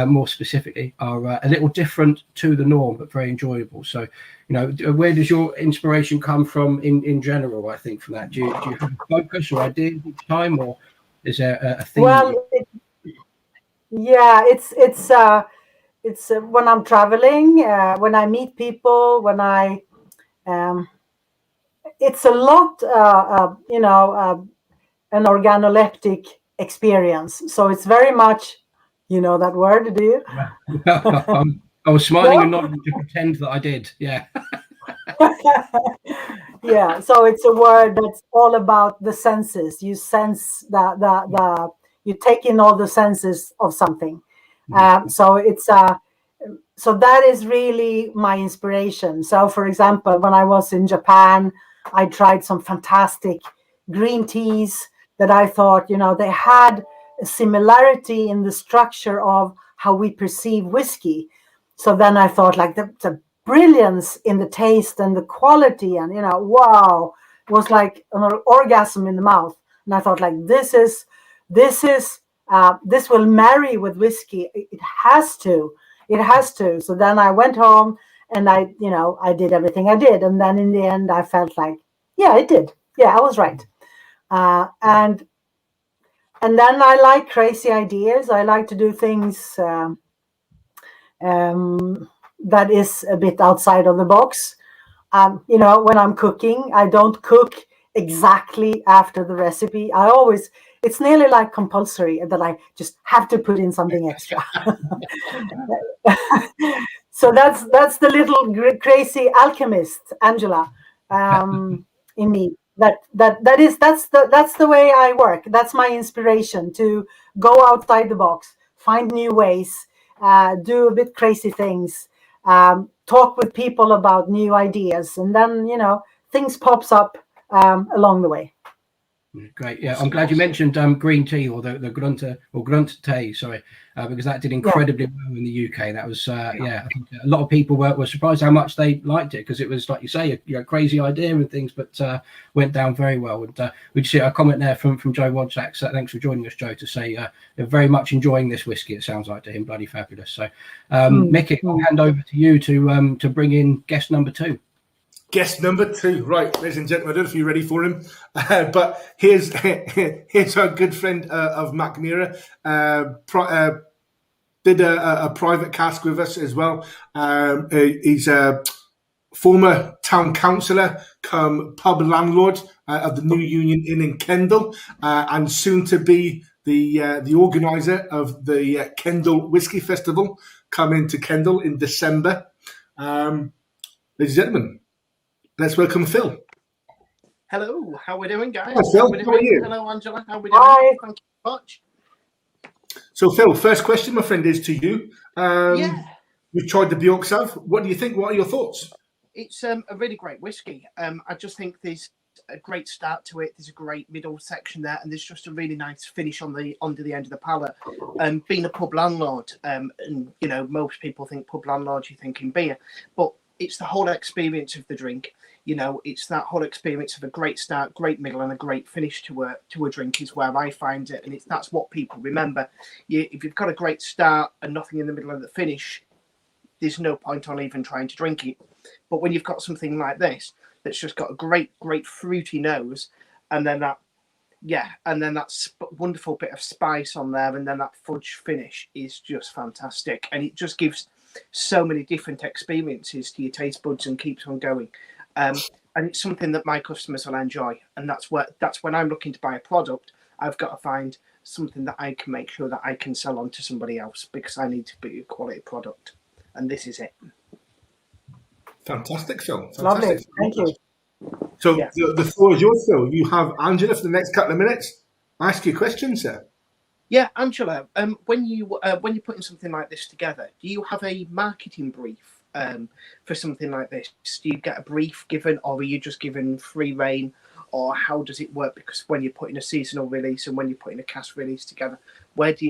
more specifically, are a little different to the norm, but very enjoyable. So, where does your inspiration come from in general? I think from that, do you have a focus or ideas each time, or is there a theme?
Well, it's when I'm traveling, when I meet people, when I. It's a lot, an organoleptic experience. So it's very much, that word, do you?
I was smiling and nodding to pretend that I did. Yeah.
Yeah. So it's a word that's all about the senses. You sense you take in all the senses of something. So it's so that is really my inspiration. So, for example, when I was in Japan, I tried some fantastic green teas that I thought, they had a similarity in the structure of how we perceive whiskey. So then I thought, like, the brilliance in the taste and the quality, and wow, it was like an orgasm in the mouth. And I thought, like, this will marry with whiskey. It has to. So then I went home and I did everything I did. And then in the end, I felt like, yeah, it did. Yeah, I was right. And then I like crazy ideas. I like to do things that is a bit outside of the box. When I'm cooking, I don't cook exactly after the recipe. It's nearly like compulsory that I just have to put in something extra. So that's the little crazy alchemist, Angela, in me. That's the way I work. That's my inspiration, to go outside the box, find new ways, do a bit crazy things, talk with people about new ideas, and then things pops up along the way.
Great, yeah. I'm glad you mentioned green tea, or the grunt tea, sorry, because that did incredibly well in the UK. That was, I think a lot of people were surprised how much they liked it, because it was, like you say, a crazy idea and things, but went down very well. And we just see a comment there from Joe Wodsack. So thanks for joining us, Joe, to say they're very much enjoying this whiskey. It sounds like to him, bloody fabulous. So, Micky, I'll hand over to you to bring in guest number 2.
Guest number 2, right, ladies and gentlemen. I don't know if you're ready for him, but here's our good friend of Mackmyra. Did a private cask with us as well. He's a former town councillor, come pub landlord of the New Union Inn in Kendal, and soon to be the organizer of the Kendal Whisky Festival, coming to Kendal in December. Ladies and gentlemen, let's welcome Phil.
Hello, how are we doing, guys?
Hi, Phil. How are you?
Hello, Angela. How are we doing?
Hi.
Thank you very much.
So, Phil, first question, my friend, is to you.
Yeah.
You've tried the Bjorksav. What do you think? What are your thoughts?
It's a really great whiskey. I just think there's a great start to it. There's a great middle section there, and there's just a really nice finish on the under the end of the palate. Being a pub landlord, and you know, most people think pub landlord, you're thinking beer, but it's the whole experience of the drink. You know, it's that whole experience of a great start, great middle, and a great finish to a drink is where I find it, and that's what people remember. If you've got a great start and nothing in the middle of the finish, there's no point on even trying to drink it. But when you've got something like this that's just got a great fruity nose, and then that wonderful bit of spice on there, and then that fudge finish is just fantastic, and it just gives so many different experiences to your taste buds and keeps on going. And it's something that my customers will enjoy, and that's when I'm looking to buy a product, I've got to find something that I can make sure that I can sell on to somebody else, because I need to be a quality product, and this is it.
Fantastic, Phil. Fantastic.
Lovely, thank you.
So
Yeah.
the floor is yours, Phil. You have Angela for the next couple of minutes. Ask your questions, sir.
Yeah, Angela, when you're putting something like this together, do you have a marketing brief for something like this? Do you get a brief given, or are you just given free rein, or how does it work? Because when you're putting a seasonal release and when you're putting a cask release together,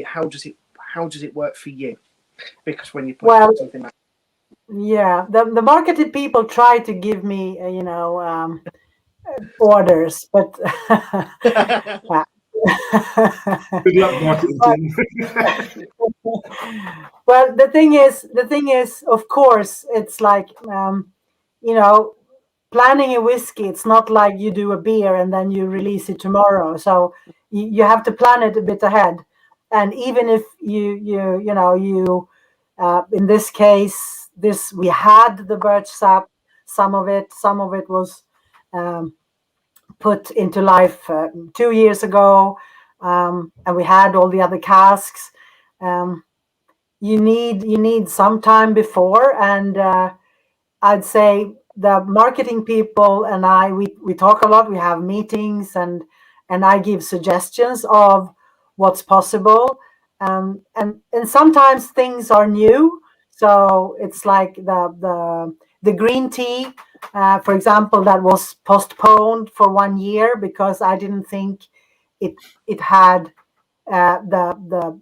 how does it work for you? Because when you're putting something like
Yeah, the marketing people try to give me, orders, but
Good luck, marketing team.
well, the thing is, of course, it's like, planning a whiskey. It's not like you do a beer and then you release it tomorrow. So you have to plan it a bit ahead. And even if you in this case, we had the Bjorksav, some of it was put into life 2 years ago, and we had all the other casks. You need some time before, and I'd say the marketing people and I, we talk a lot. We have meetings, and I give suggestions of what's possible, and sometimes things are new. So it's like the green tea, for example, that was postponed for 1 year because I didn't think it had the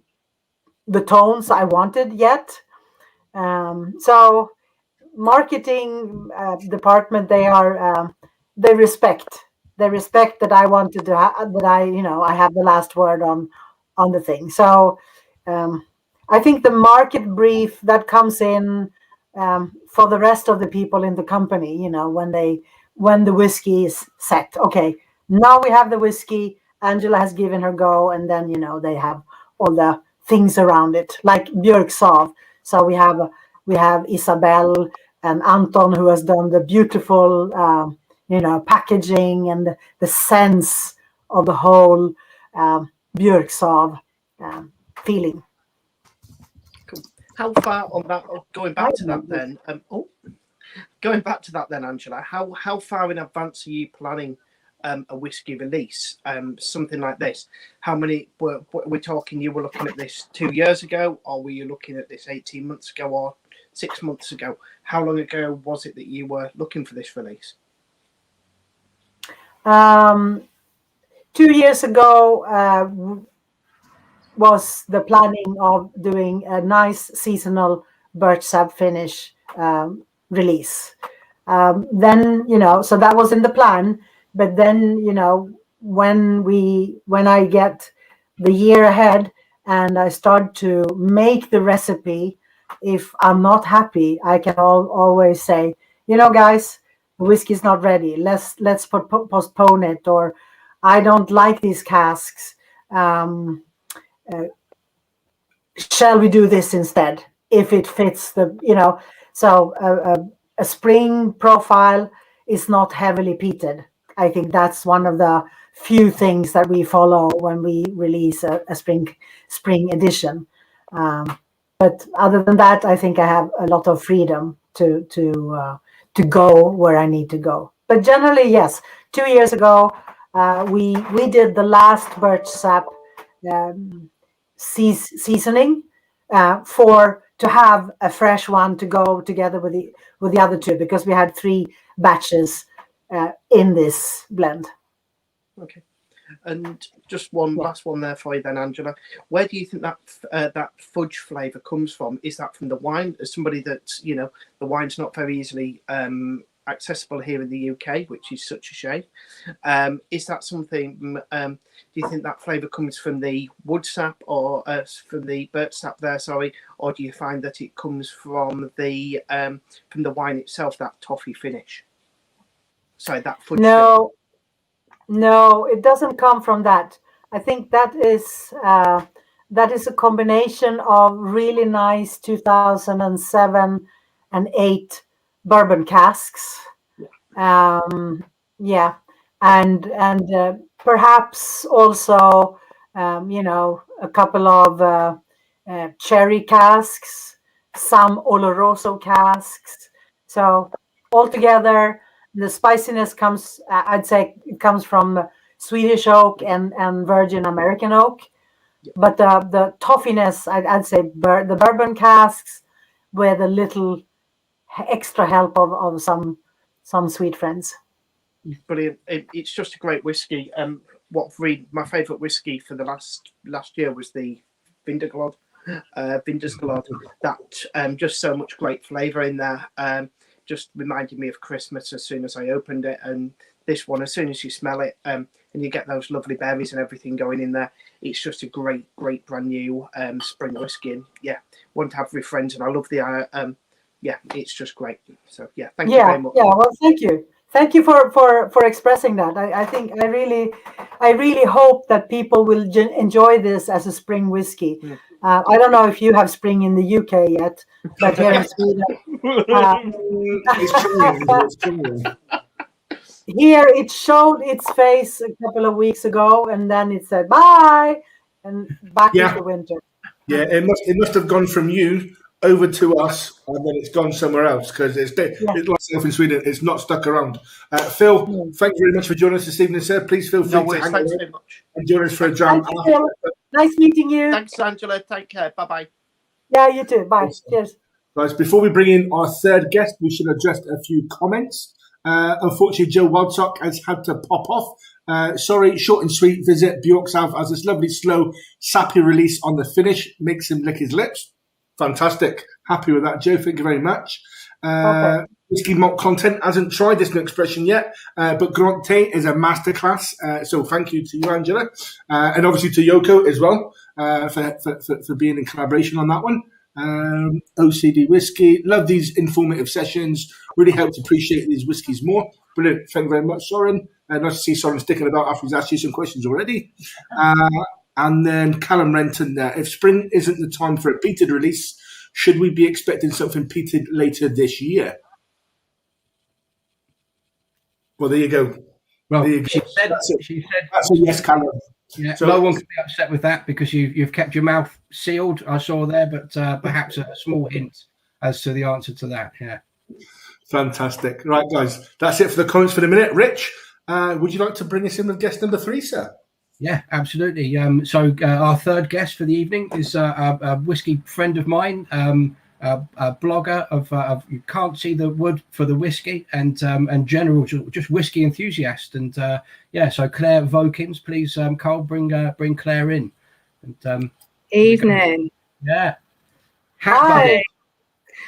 tones I wanted yet. So marketing department, they respect that I wanted to that I have the last word on the thing. So I think the market brief that comes in for the rest of the people in the company, when the whiskey is set. Okay, now we have the whiskey. Angela has given her go, and then they have all the things around it, like Björksav. So we have Isabel and Anton, who has done the beautiful packaging and the sense of the whole Björksav feeling.
Cool. How far on that? Going back to that then, Angela. How far in advance are you planning a whiskey release? Something like this. How many were we talking? You were looking at this 2 years ago, or were you looking at this 18 months ago, or 6 months ago? How long ago was it that you were looking for this release?
2 years ago was the planning of doing a nice seasonal Bjorksav finish release. Then so that was in the plan. But then when I get the year ahead and I start to make the recipe, if I'm not happy, I can always say, guys, the whiskey is not ready. Let's postpone it, or I don't like these casks. Shall we do this instead if it fits the, so a spring profile is not heavily peated. I think that's one of the few things that we follow when we release a spring edition. But other than that, I think I have a lot of freedom to go where I need to go. But generally, yes, 2 years ago, we did the last Bjorksav seasoning to have a fresh one to go together with the other two, because we had 3 batches in this blend.
Okay, and just one last one there for you then, Angela. Where do you think that fudge flavour comes from? Is that from the wine? As somebody that, the wine's not very easily accessible here in the UK, which is such a shame. Is that something? Do you think that flavour comes from the wood sap or from the birch sap there? Sorry, or do you find that it comes from the wine itself, that toffee finish? Sorry, that fudge.
No, it doesn't come from that. I think that is a combination of really nice 2007 and 8 bourbon casks. And perhaps also a couple of cherry casks, some Oloroso casks. So altogether, the spiciness comes, I'd say, it comes from Swedish oak and virgin American oak. But the toffiness, I'd say the bourbon casks with a little extra help of some sweet friends.
Brilliant. It's just a great whiskey. My favourite whiskey for the last year was the Vindersglad. That just so much great flavour in there. Just reminded me of Christmas as soon as I opened it. And this one, as soon as you smell it, and you get those lovely berries and everything going in there, it's just a great brand new spring whiskey. And one to have with friends. And I love the it's just great. So thank you very much.
Yeah, well, thank you for expressing that. I think I really hope that people will enjoy this as a spring whiskey. I don't know if you have spring in the UK yet, but here in Sweden, here it showed its face a couple of weeks ago, and then it said bye, and back into winter.
Yeah, it must have gone from you over to us, and then it's gone somewhere else, because it's like myself in Sweden. It's not stuck around. Phil, thank you very much for joining us this evening, sir. Please feel free to hang out and join us for a jam.
Nice meeting you.
Thanks, Angela. Take care. Bye-bye.
Yeah, you too. Bye. Cheers.
Guys, before we bring in our third guest, we should address a few comments. Unfortunately, Joe Wildsock has had to pop off. Sorry, short and sweet visit. Bjorksav has this lovely, slow, sappy release on the finish. Makes him lick his lips. Fantastic. Happy with that, Joe. Thank you very much. Whiskey malt content hasn't tried this new expression yet, but Grante is a masterclass. So thank you to you, Angela, and obviously to Yoko as well for being in collaboration on that one. OCD whiskey. Love these informative sessions. Really helped appreciate these whiskies more. Brilliant. Thank you very much, Saurin. Nice to see Saurin sticking about after he's asked you some questions already. And then Callum Renton there. If spring isn't the time for a peated release, should we be expecting something peated later this year? Well, there you go.
Well,
there you go.
She said
that's a yes, Callum.
Yeah,
so
no one can be upset with that, because you've kept your mouth sealed, I saw there, but perhaps a small hint as to the answer to that. Yeah.
Fantastic. Right, guys, that's it for the comments for the minute. Rich, would you like to bring us in with guest number 3, sir?
Yeah, absolutely. So our third guest for the evening is a whiskey friend of mine, a blogger of you can't see the wood for the whiskey, and general just whiskey enthusiast. And so Claire Vokins, please, Carl, bring Claire in. And
evening.
Yeah.
Hi.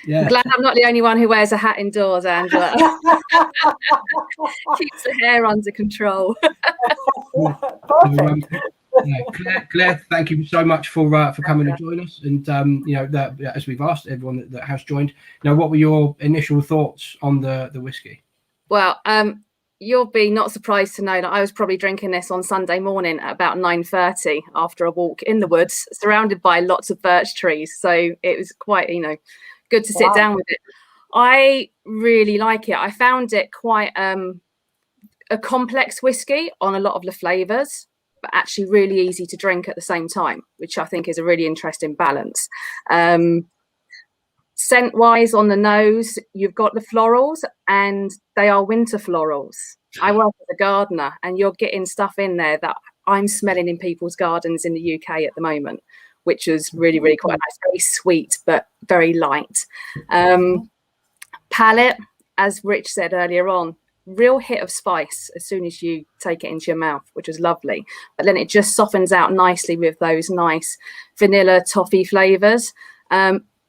Yeah.
I'm glad I'm not the only one who wears a hat indoors, Angela. Keeps the hair under control.
Claire, thank you so much for coming and joining us. And as we've asked everyone that has joined, what were your initial thoughts on the whiskey?
Well, you'll be not surprised to know that I was probably drinking this on Sunday morning at about 9:30 after a walk in the woods, surrounded by lots of birch trees. So it was quite, good to sit down with it. I really like it. I found it quite a complex whiskey on a lot of the flavours, but actually really easy to drink at the same time, which I think is a really interesting balance. Scent-wise on the nose, you've got the florals, and they are winter florals. I work as a gardener, and you're getting stuff in there that I'm smelling in people's gardens in the UK at the moment, which is really, really quite nice. Very sweet, but very light. Palate, as Rich said earlier on, real hit of spice as soon as you take it into your mouth, which was lovely. But then it just softens out nicely with those nice vanilla toffee flavours.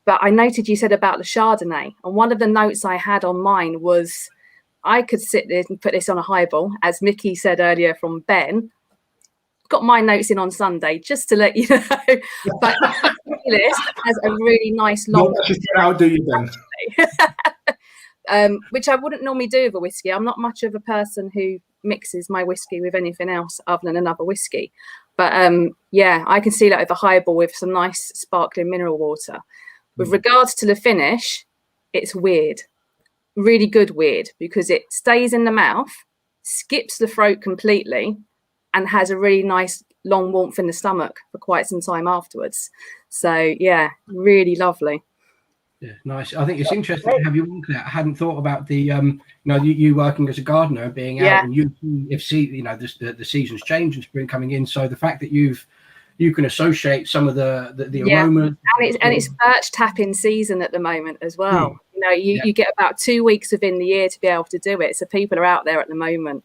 But I noted you said about the Chardonnay, and one of the notes I had on mine was I could sit there and put this on a highball, as Micky said earlier from Ben. Got my notes in on Sunday, just to let you know. But this has a really nice long...
How do you then?
Which I wouldn't normally do with a whiskey. I'm not much of a person who mixes my whiskey with anything else other than another whiskey. But yeah, I can see that with a highball with some nice sparkling mineral water. With regards to the finish, it's weird, really good weird, because it stays in the mouth, skips the throat completely, and has a really nice long warmth in the stomach for quite some time afterwards. So yeah, really lovely.
Yeah, nice. I think it's interesting to have you look at that. I hadn't thought about the you working as a gardener, being out, and the seasons change and spring coming in. So the fact that you can associate some of the aroma,
and it's birch tapping season at the moment as well. You get about 2 weeks within the year to be able to do it. So people are out there at the moment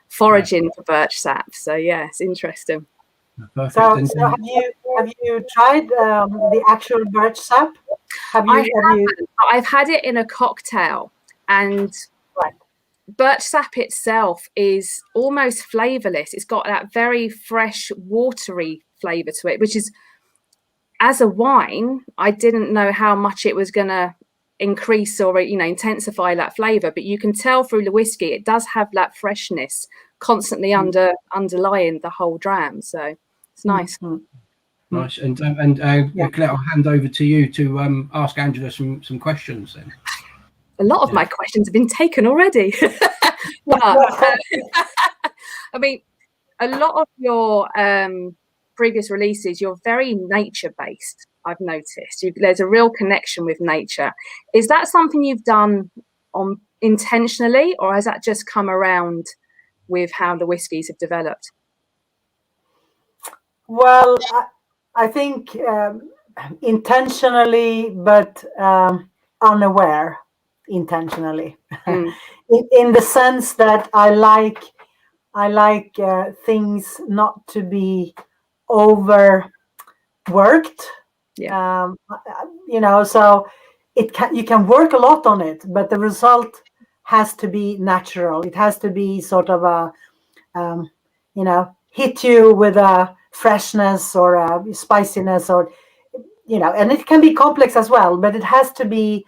foraging for birch sap. So yeah, it's interesting.
Perfect.
So have you tried the actual birch sap?
I've had it in a cocktail, and birch sap itself is almost flavourless. It's got that very fresh, watery flavour to it, which is, as a wine, I didn't know how much it was going to increase or intensify that flavour, but you can tell through the whiskey it does have that freshness constantly underlying the whole dram. So it's nice.
Nice. And Colette, I'll hand over to you to ask Angela some questions then.
A lot of my questions have been taken already. But, I mean, a lot of your previous releases, you're very nature-based, I've noticed. There's a real connection with nature. Is that something you've done intentionally, or has that just come around with how the whiskies have developed?
Well, I think intentionally, but unaware intentionally, in the sense that I like things not to be overworked. So you can work a lot on it, but the result has to be natural. It has to be sort of a hit you with a freshness or a spiciness, or and it can be complex as well, but it has to be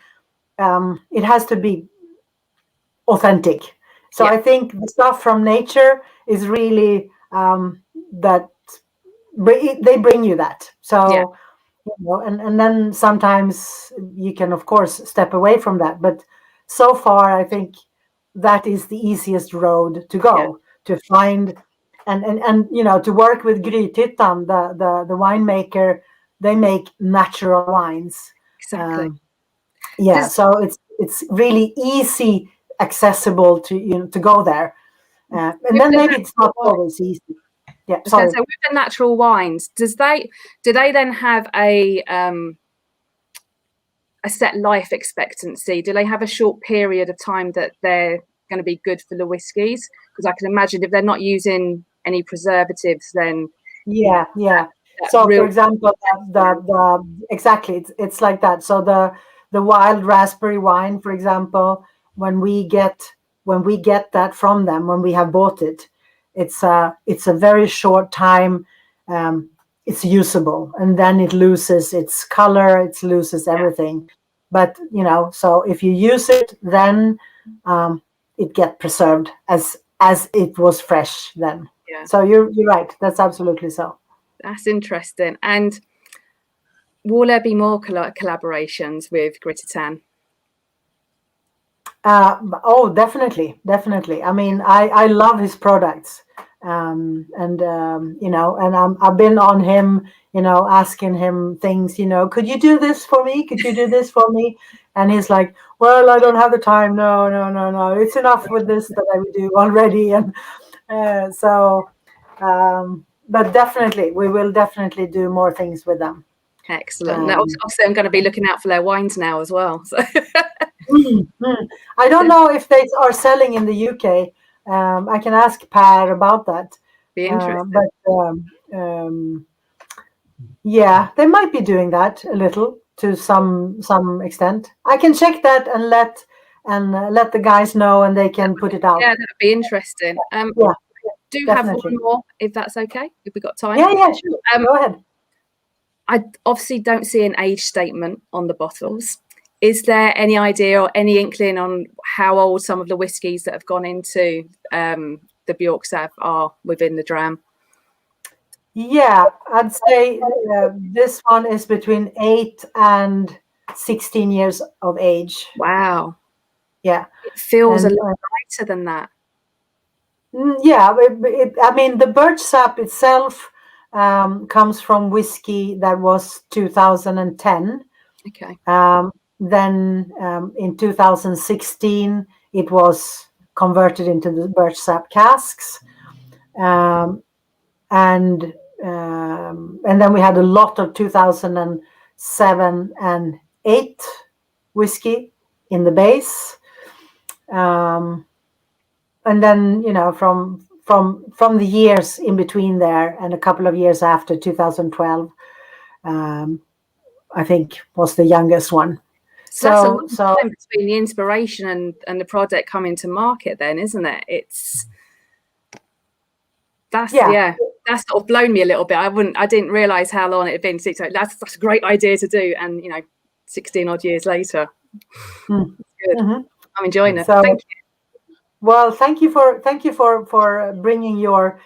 authentic. So I think the stuff from nature is really that they bring you that. So and then sometimes you can of course step away from that, but so far I think that is the easiest road to go, to find and to work with Grythyttan, the winemaker. They make natural wines.
Exactly.
So it's really easy, accessible to go there, and then maybe it's not always easy. So with
the natural wines, do they then have a set life expectancy? Do they have a short period of time that they're going to be good for the whiskies? Because I can imagine if they're not using any preservatives, then
So for example, exactly, it's like that. So the wild raspberry wine, for example, when we get that from them, when we have bought it, it's a very short time. It's usable, and then it loses its color, it loses everything. But so if you use it, then it get preserved as it was fresh then.
Yeah.
So you're right. That's absolutely so.
That's interesting. And will there be more collaborations with Grittitan?
Oh, definitely. I mean, I love his products, and I've been on him, asking him things, could you do this for me? Could you do this for me? And he's like, well, I don't have the time. No. It's enough with this that I do already. And but definitely, we will definitely do more things with them.
Excellent. Now, obviously, I'm going to be looking out for their wines now as well. So.
I don't know if they are selling in the UK. I can ask Per about that.
Be interesting.
But yeah, they might be doing that a little to some extent. I can check that and let the guys know, and they can put it out.
Yeah, that'd be interesting.
Yeah,
do
definitely.
have one more, if that's okay, if we've got time.
Yeah, sure. Go ahead.
I obviously don't see an age statement on the bottles. Is there any idea or any inkling on how old some of the whiskies that have gone into the Bjorksav are within the dram?
Yeah, I'd say this one is between 8 and 16 years of age.
Wow.
Yeah.
It feels a lot lighter than that.
Yeah, I mean, the birch sap itself comes from whiskey that was 2010.
Okay.
Then in 2016, it was converted into the birch sap casks. And then we had a lot of 2007 and 8 whiskey in the base. And then, from the years in between there and a couple of years after 2012, I think was the youngest one.
So that's a long time between the inspiration and the product coming to market then, isn't it? That's sort of blown me a little bit. I didn't realize how long it had been. That's a great idea to do. And, 16 odd years later. It's good. Mm-hmm. I'm enjoying it. Thank you.
Well, thank you for bringing your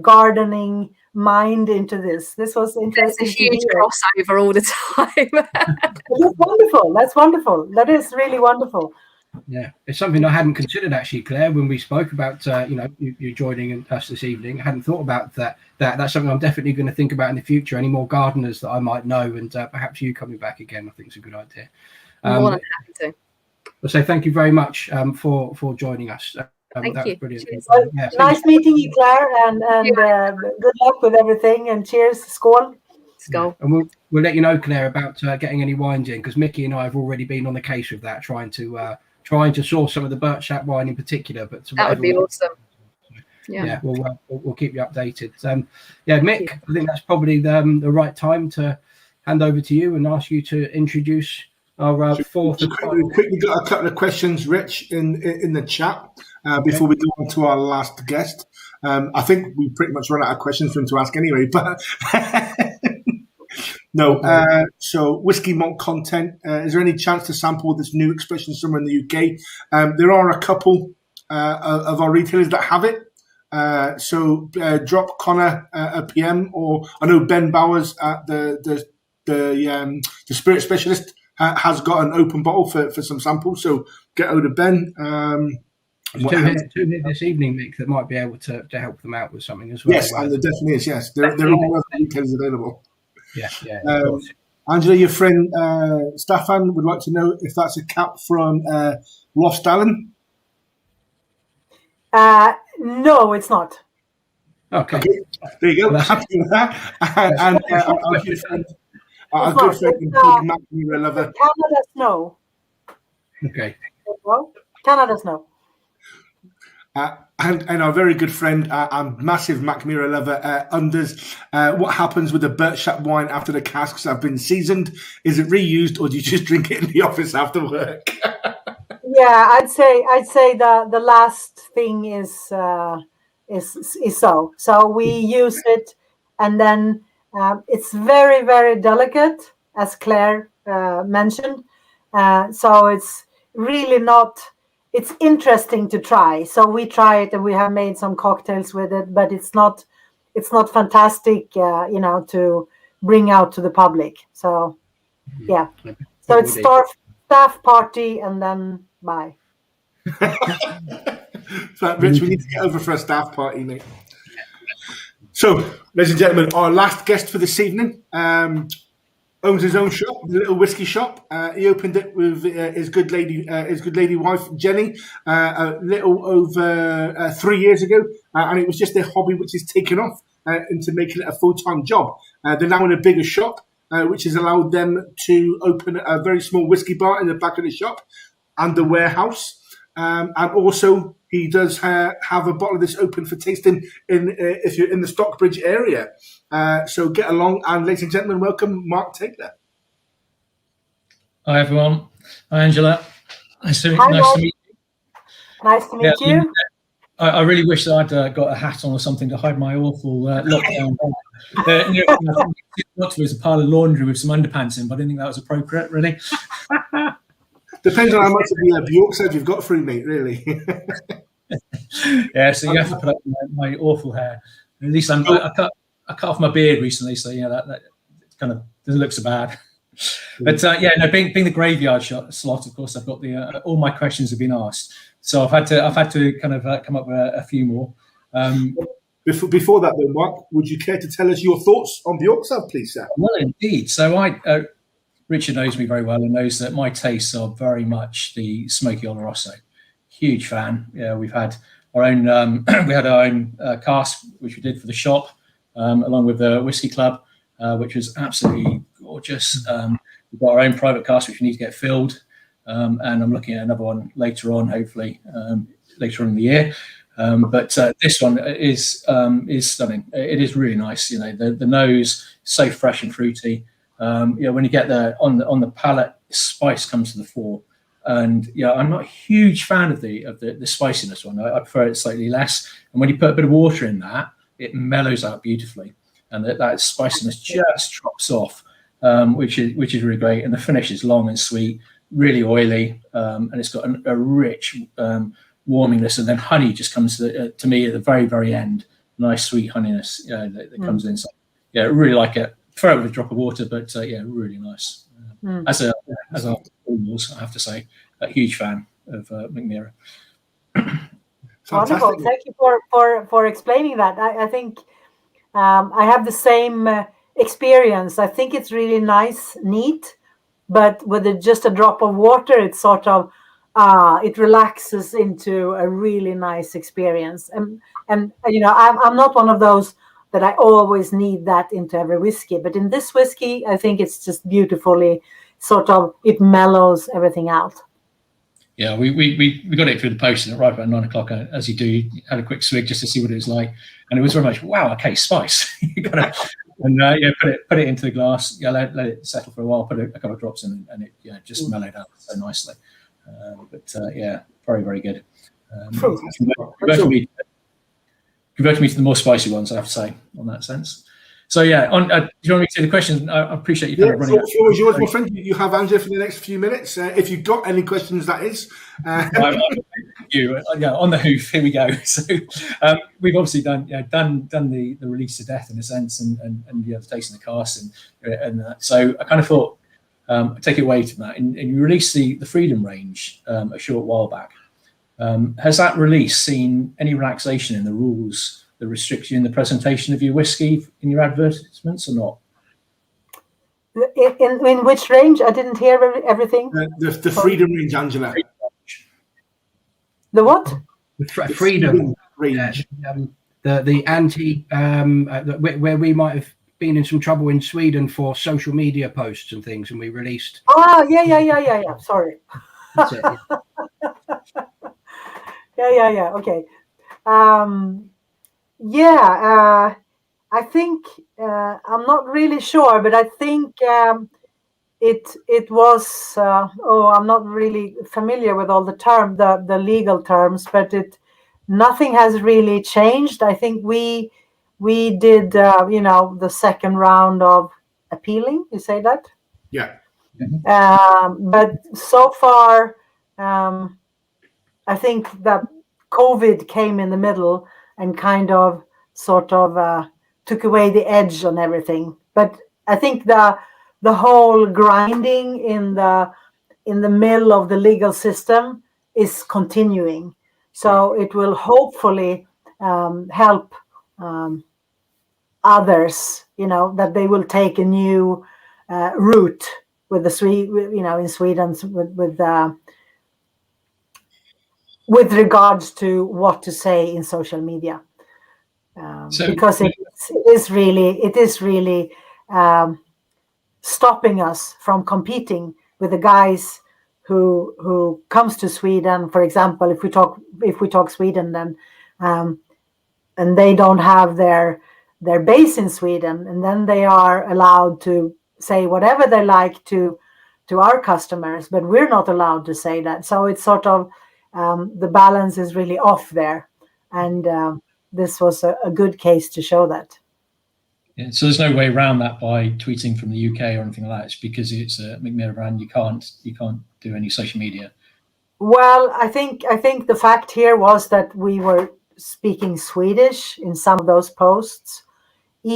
gardening mind into this. This was interesting.
There's a huge crossover all the time.
That's wonderful. That is really wonderful.
Yeah, it's something I hadn't considered actually, Claire, when we spoke about you joining us this evening. I hadn't thought about that. That's something I'm definitely going to think about in the future. Any more gardeners that I might know, and perhaps you coming back again, I think is a good idea.
More than happy to.
So thank you very much for joining us.
Thank
that
you.
Was brilliant.
Well, nice meeting you, Claire, and good luck with everything. And cheers, skål.
Skål.
And we'll let you know, Claire, about getting any wines in, because Micky and I have already been on the case with that, trying to source some of the Bjorksav wine in particular. But
that would be awesome.
Yeah, we'll keep you updated. Mick, I think that's probably the right time to hand over to you and ask you to introduce our fourth.
We quickly got a couple of questions, Rich, in the chat before we go on to our last guest. I think we pretty much run out of questions for him to ask anyway, but no. So, whiskey malt content. Is there any chance to sample this new expression somewhere in the UK? There are a couple of our retailers that have it. So drop Connor a PM, or I know Ben Bowers at the spirit specialist has got an open bottle for some samples. So get hold of Ben.
Two here this evening, Mick, that might be able to help them out with something as well.
Yes, and there definitely is. Yes, there are other retailers available.
Yeah.
Angela, your friend Staffan would like to know if that's a cap from Lofsdalen.
No, it's not.
Okay.
There you go. Happy with that. And our good friend Mackmyra lover.
Canada's no.
Okay.
Well, Canada's no.
And our very good friend and massive Mackmyra lover, Unders. What happens with the Bjorksav wine after the casks have been seasoned? Is it reused, or do you just drink it in the office after work?
Yeah, I'd say the last thing is so. So we use it, and then it's very, very delicate, as Claire mentioned. So it's really not it's interesting to try. So we try it, and we have made some cocktails with it, but it's not fantastic, to bring out to the public. So yeah, so it's staff party and then bye.
So, Rich, we need to get over for a staff party, mate. So, ladies and gentlemen, our last guest for this evening owns his own shop, the little whiskey shop. He opened it with his good lady wife Jenny, a little over 3 years ago, and it was just their hobby, which is taken off into making it a full-time job. They're now in a bigger shop, which has allowed them to open a very small whiskey bar in the back of the shop and the warehouse. And also, he does have a bottle of this open for tasting if you're in the Stockbridge area. So get along, and ladies and gentlemen, welcome Mark Taylor.
Hi everyone. Hi Angela. Nice to meet you.
Nice to meet you.
I really wish that I'd got a hat on or something to hide my awful lockdown. There was a pile of laundry with some underpants in, but I didn't think that was appropriate, really.
Depends on how much of the Bjorksav you've got through, mate, really.
Yeah, so you have to put up my awful hair. At least I cut off my beard recently, so that kind of doesn't look so bad. But being the graveyard slot, of course, I've got the all my questions have been asked, so I've had to kind of come up with a few more.
Before that, though, Mark, would you care to tell us your thoughts on Bjorksav, please, sir?
Well, indeed. So Richard knows me very well and knows that my tastes are very much the smoky Oloroso. Huge fan. Yeah, we've had our own. We had our own cask, which we did for the shop, along with the Whisky Club, which was absolutely gorgeous. We've got our own private cask, which we need to get filled, and I'm looking at another one later on, hopefully later on in the year. But this one is stunning. It is really nice. The nose so fresh and fruity. When you get on the palate, spice comes to the fore. And I'm not a huge fan of the spiciness one. I prefer it slightly less. And when you put a bit of water in that, it mellows out beautifully, and that spiciness just drops off, which is really great. And the finish is long and sweet, really oily, and it's got a rich warmingness. And then honey just comes to me at the very, very end. Nice sweet honeyness that comes in. So really like it. Prefer it with a drop of water, but really nice. As our almost, I have to say, a huge fan of Mackmyra.
Wonderful. Thank you for explaining that. I think I have the same experience. I think it's really nice, neat, but with just a drop of water, it's sort of it relaxes into a really nice experience. And I'm not one of those that I always need that into every whiskey, but in this whiskey, I think it's just beautifully it mellows everything out.
Yeah, we got it through the post right about 9 o'clock, as you do. You had a quick swig just to see what it was like, and it was very much wow. Okay, spice. You gotta put it into the glass. Yeah, let it settle for a while. Put a couple of drops in, and it just mellowed out so nicely. Very, very good. Converted me to the more spicy ones, I have to say, on that sense. So do you want me to see the questions? I appreciate you kind of running.
Floor is yours, my friend. You have Angela for the next few minutes. If you've got any questions, that is.
On the hoof. Here we go. So we've obviously done the release to death in a sense, and the tasting the cask and so I kind of thought take it away from that. And you released the Freedom range a short while back. Has that release seen any relaxation in the rules that restrict you in the presentation of your whiskey in your advertisements or not?
In which range? I didn't hear everything.
The Freedom range, Angela.
The what?
The Freedom range. The anti, where we might have been in some trouble in Sweden for social media posts and things, and we released.
Yeah. Sorry.
That's it.
Yeah. Okay. I think I'm not really sure, but I think it was. I'm not really familiar with all the legal terms, but nothing has really changed. I think we did the second round of appealing. You say that?
Yeah.
But so far. I think that COVID came in the middle and kind of sort of took away the edge on everything. But I think the whole grinding in the middle of the legal system is continuing. So it will hopefully help others, that they will take a new route with the in Sweden with regards to what to say in social media, because it is really stopping us from competing with the guys who comes to Sweden. For example, if we talk Sweden, then and they don't have their base in Sweden, and then they are allowed to say whatever they like to our customers, but we're not allowed to say that. So it's sort of the balance is really off there, and this was a good case to show that.
Yeah, so there's no way around that by tweeting from the UK or anything like that. It's because it's a Mackmyra brand. You can't do any social media.
Well, I think the fact here was that we were speaking Swedish in some of those posts.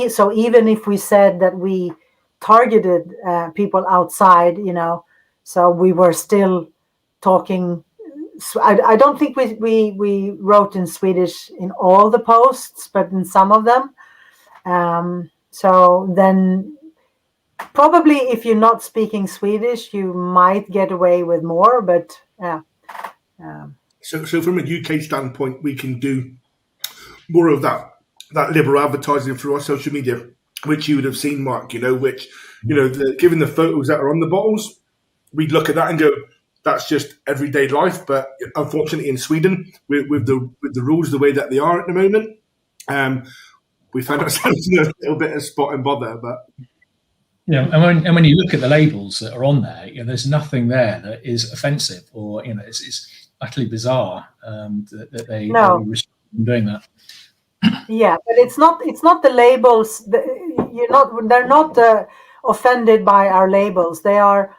So even if we said that we targeted people outside, so we were still talking. I don't think we wrote in Swedish in all the posts, but in some of them. So then probably if you're not speaking Swedish, you might get away with more, but yeah.
So from a UK standpoint, we can do more of that liberal advertising through our social media, which you would have seen, Mark, which, given the photos that are on the bottles, we'd look at that and go, that's just everyday life. But unfortunately in Sweden, with the rules the way that they are at the moment, we found ourselves in a little bit of spot and bother. But
and when you look at the labels that are on there, there's nothing there that is offensive or it's utterly bizarre that they restrict from doing that.
Yeah, but it's not the labels. They're not offended by our labels. They are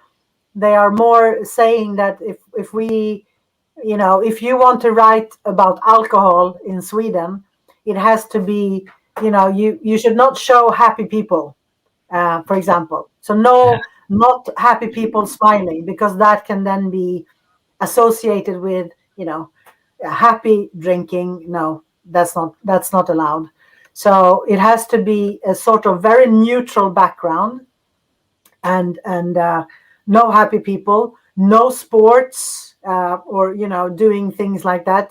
more saying that if we, if you want to write about alcohol in Sweden, it has to be, you should not show happy people, for example. So not happy people smiling, because that can then be associated with, happy drinking. No, that's not allowed. So it has to be a sort of very neutral background, and no happy people, no sports, or doing things like that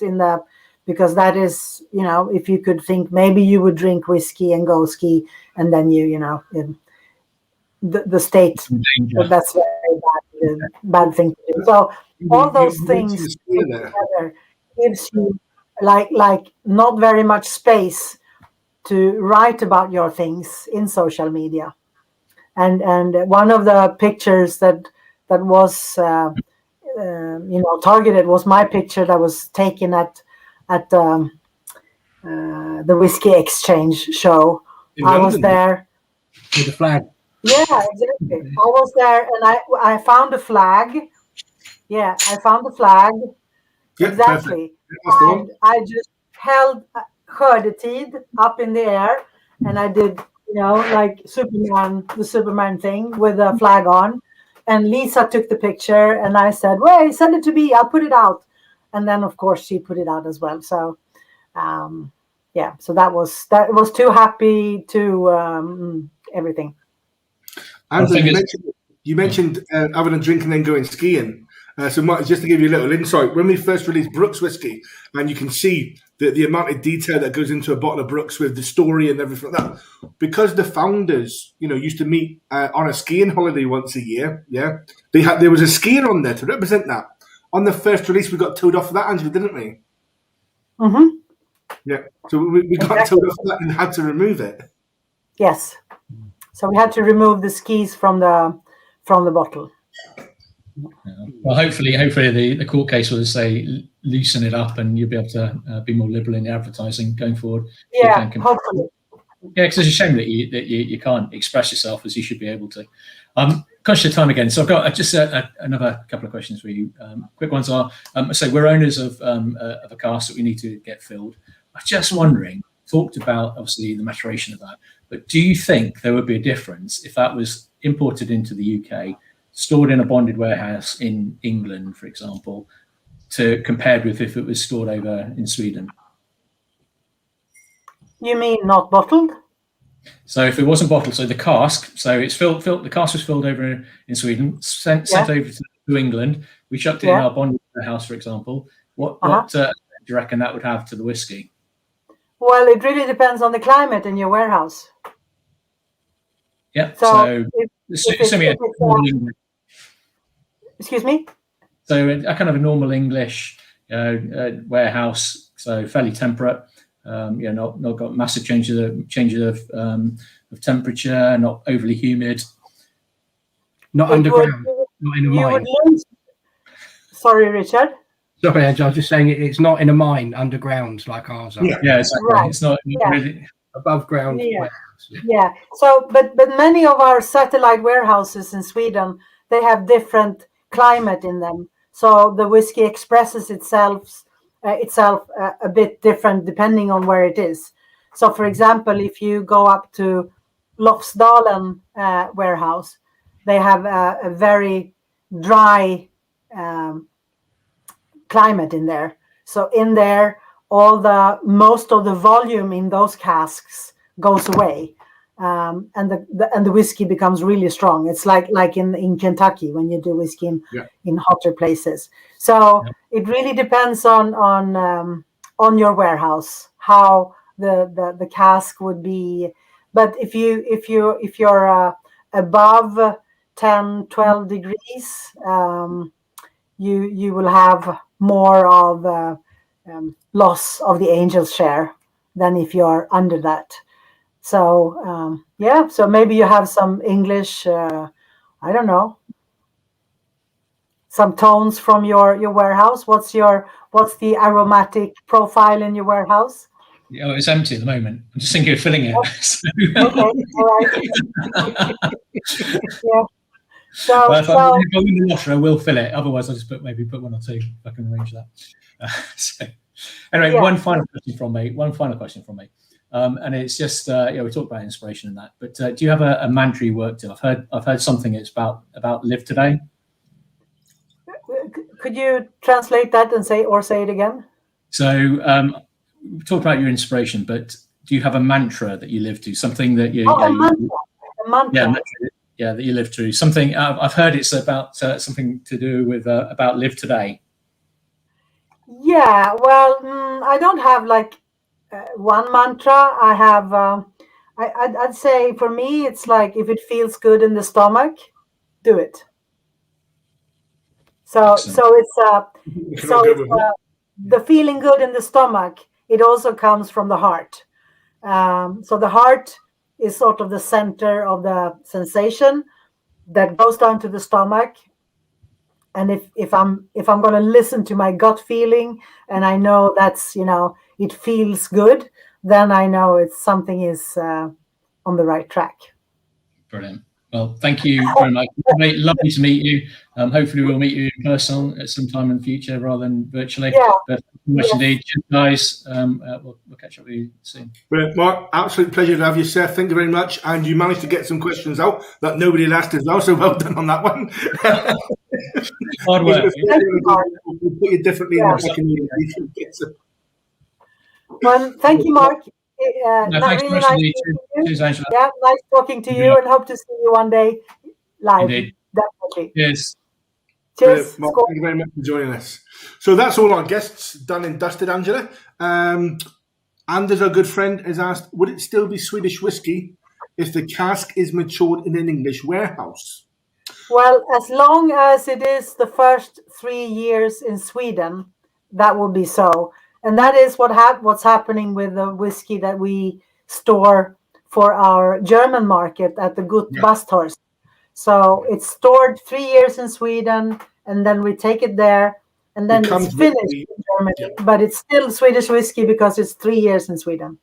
because that is, if you could think maybe you would drink whiskey and go ski, and then the state, that's a very bad thing to do. So all those things together gives you like not very much space to write about your things in social media. And one of the pictures that was targeted was my picture that was taken at the Whiskey Exchange show. I was there
with the flag.
Yeah, exactly. I was there, and I found a flag. Yeah, I found the flag. Yeah, exactly. And I just held Skördetid up in the air, and I did, like Superman, the Superman thing with a flag on. And Lisa took the picture, and I said, "Wait, send it to me. I'll put it out." And then, of course, she put it out as well. So, so that was too happy to everything.
Andrew, you mentioned having a drink and then going skiing. So, Mark, just to give you a little insight, when we first released Brooks whiskey, and you can see the amount of detail that goes into a bottle of Brooks with the story and everything like that, because the founders, used to meet on a skiing holiday once a year. Yeah, there was a skier on there to represent that. On the first release, we got told off for that, Angela, didn't we?
Mm-hmm.
Yeah, so we got told off for that and had to remove it.
Yes, so we had to remove the skis from the bottle.
Yeah. Well, hopefully the court case will say loosen it up, and you'll be able to be more liberal in the advertising going forward.
Yeah, hopefully.
Yeah, because it's a shame that you can't express yourself as you should be able to. conscious of time again, so I've got just another couple of questions for you. Quick ones are, so we're owners of a cask that we need to get filled. I'm just wondering, talked about obviously the maturation of that, but do you think there would be a difference if that was imported into the UK, stored in a bonded warehouse in England, for example, compared with if it was stored over in Sweden?
You mean not bottled?
So if it wasn't bottled, so the cask, so it's filled, the cask was filled over in Sweden, sent over to England. We chucked it in our bonded warehouse, for example. What do you reckon that would have to the whiskey?
Well, it really depends on the climate in your warehouse.
Yeah.
So excuse me.
So a kind of a normal English warehouse, so fairly temperate. Not got massive changes of temperature, not overly humid,
not underground, not in a mine.
Sorry, Richard.
Sorry, I was just saying it's not in a mine underground like ours are.
Yeah, exactly. Right. It's not really
above ground.
Yeah. So, but many of our satellite warehouses in Sweden, they have different climate in them. So the whiskey expresses itself a bit different depending on where it is. So, for example, if you go up to Lofsdalen warehouse, they have a very dry climate in there. So in there, most of the volume in those casks goes away, and the whiskey becomes really strong. It's like in Kentucky when you do whiskey in hotter places. So it really depends on your warehouse how the cask would be. But if you're above 10, 12 degrees, you will have more of loss of the angel's share than if you're under that. So so maybe you have some English, I don't know, some tones from your warehouse. What's the aromatic profile in your warehouse?
Oh, it's empty at the moment. I'm just thinking of filling it.
Okay, all right. Yeah. So
if I win the lottery, I will fill it. Otherwise, I'll just put one or two if I can arrange that. Anyway, one final question from me. And it's just we talked about inspiration and that, but do you have a mantra you work to? I've heard something. It's about live today.
Could you translate that and say it again?
So we talked about your inspiration, but do you have a mantra that you live to? Something that you
a mantra.
Yeah, that you live through. Something I've heard it's about something to do with about live today.
Yeah, well, I don't have one mantra. I have. I'd say for me, it's like if it feels good in the stomach, do it. So it's the feeling good in the stomach. It also comes from the heart. So the heart is sort of the center of the sensation that goes down to the stomach. And if I'm going to listen to my gut feeling and I know that's, it feels good, then I know something is on the right track.
Brilliant. Well, thank you very much. Lovely to meet you. Hopefully we'll meet you in person at some time in the future rather than virtually.
Yeah.
But much indeed. Guys, we'll catch up with you soon.
Brilliant. Mark, absolute pleasure to have you, sir. Thank you very much. And you managed to get some questions out that nobody had asked as well, so well done on that one.
Hard work.
We'll put you differently in the second.
Well, thank you, Mark.
Thanks very much indeed. Cheers, Angela.
Yeah, nice talking to you and hope to see you one day live.
Indeed.
Definitely.
Cheers.
Cheers.
Mark, thank you very much for joining us. So that's all our guests done and dusted, Angela. Anders, our good friend, has asked, would it still be Swedish whiskey if the cask is matured in an English warehouse?
Well, as long as it is the first 3 years in Sweden, that will be so. And that is what's happening with the whiskey that we store for our German market at the Gut Basthorst. So it's stored 3 years in Sweden, and then we take it there, and then it's finished in Germany. But it's still Swedish whiskey because it's 3 years in Sweden.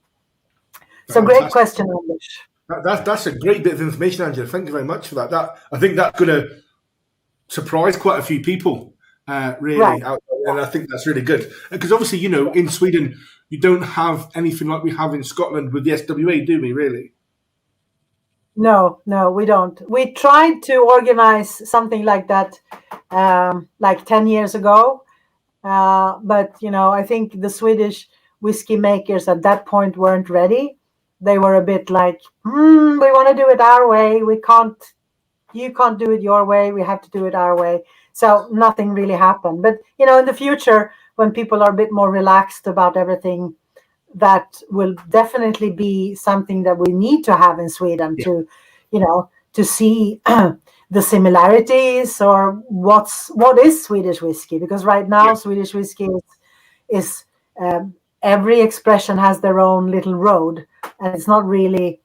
So great question, Anders.
That's a great bit of information, Angela. Thank you very much for that. I think that's going to surprise quite a few people, really.
Right.
And I think that's really good. Because obviously, in Sweden, you don't have anything like we have in Scotland with the SWA, do we, really?
No, we don't. We tried to organize something like that like 10 years ago. But, I think the Swedish whiskey makers at that point weren't ready. They were a bit like, we want to do it our way. You can't do it your way. We have to do it our way. So nothing really happened. But, in the future, when people are a bit more relaxed about everything, that will definitely be something that we need to have in Sweden to see the similarities or what is Swedish whiskey. Because right now, Swedish whiskey is every expression has their own little road, and it's not really,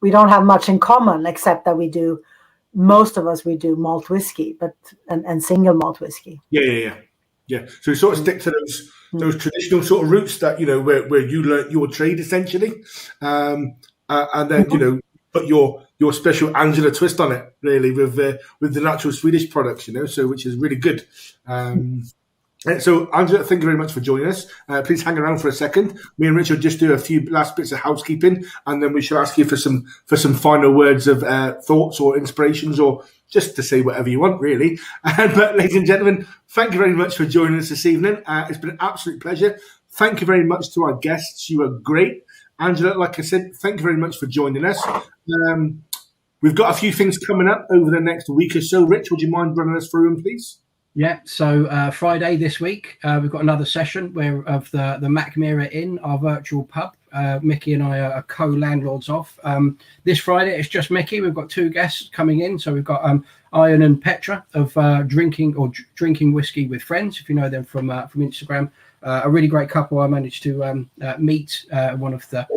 we don't have much in common except that we do malt whiskey, and single malt whiskey.
Yeah. So we sort of stick to those traditional sort of roots that, where you learnt your trade essentially. And then, put your special Angela twist on it, really, with the natural Swedish products, so which is really good. So, Angela, thank you very much for joining us. Please hang around for a second. Me and Richard just do a few last bits of housekeeping, and then we shall ask you for some final words of thoughts or inspirations, or just to say whatever you want, really. But, ladies and gentlemen, thank you very much for joining us this evening. It's been an absolute pleasure. Thank you very much to our guests. You were great. Angela, like I said, thank you very much for joining us. We've got a few things coming up over the next week or so. Rich, would you mind running us through them, please?
Yeah, so Friday this week, we've got another session of the Mackmyra Inn, our virtual pub. Micky and I are co-landlords of. This Friday, it's just Micky. We've got two guests coming in. So we've got Ian and Petra of Drinking Whiskey with Friends, if you know them from Instagram. A really great couple. I managed to meet one of the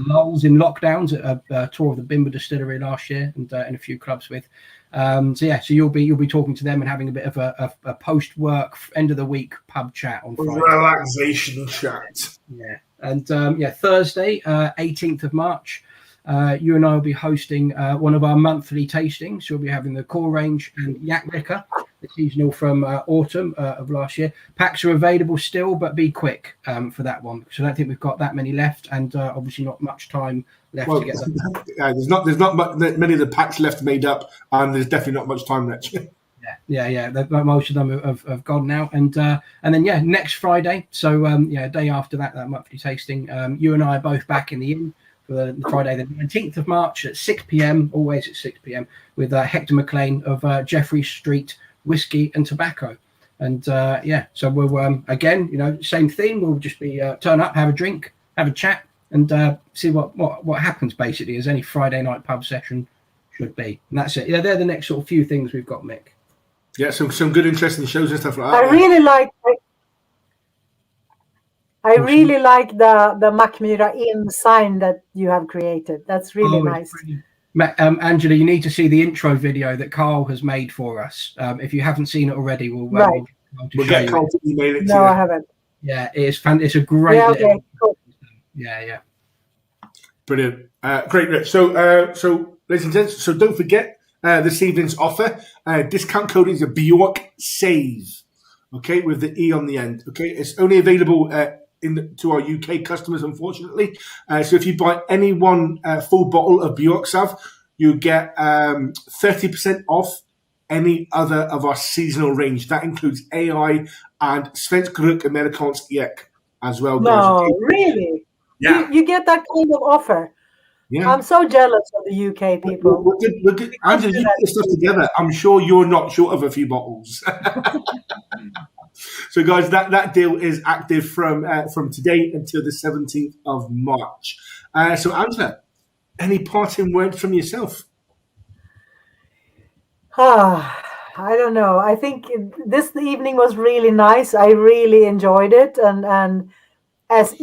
lulls in lockdowns at a tour of the Bimber Distillery last year, and in a few clubs with. So you'll be talking to them and having a bit of a post-work end of the week pub chat on Friday.
Relaxation chat.
Yeah, and Thursday, 18th of March, you and I will be hosting one of our monthly tastings. We'll be having the core range and yak liquor, the seasonal from autumn of last year. Packs are available still, but be quick for that one, because I don't think we've got that many left, and obviously not much time left to get them.
There's not many of the packs left made up, and there's definitely not much time left.
Yeah. Most of them have gone now, and then next Friday. So day after that monthly tasting, you and I are both back in the inn for the Friday the 19th of March at 6 p.m. Always at 6 p.m. with Hector McLean of Jeffrey Street Whiskey and Tobacco. And so we'll again, same theme. We'll just be turn up, have a drink, have a chat, and see what happens basically, as any Friday night pub session should be. And that's it. Yeah, they're the next sort of few things we've got, Mick.
Yeah, some good, interesting shows and stuff like that.
I really like the Mackmyra Inn sign that you have created. That's really nice.
Angela, you need to see the intro video that Carl has made for us. If you haven't seen it already, we'll
get Carl to email it to you.
No, I haven't.
Yeah, it's a great.
Yeah, okay, cool.
Yeah.
Brilliant. Great, Rich. So, ladies and gents, so don't forget this evening's offer. Discount code is a Bjorksav, okay, with the E on the end. Okay, it's only available to our UK customers, unfortunately. So if you buy any one full bottle of Bjorksav, you get 30% off any other of our seasonal range. That includes AI and Svensk Rök Amerikansk Ek as well.
No,
guys.
really?
Yeah.
You get that kind of offer? Yeah. I'm so jealous of the UK people.
We're good. Angela, you put this stuff together. I'm sure you're not short of a few bottles. So, guys, that deal is active from today until the 17th of March. So, Angela, any parting words from yourself?
I don't know. I think this evening was really nice. I really enjoyed it, and as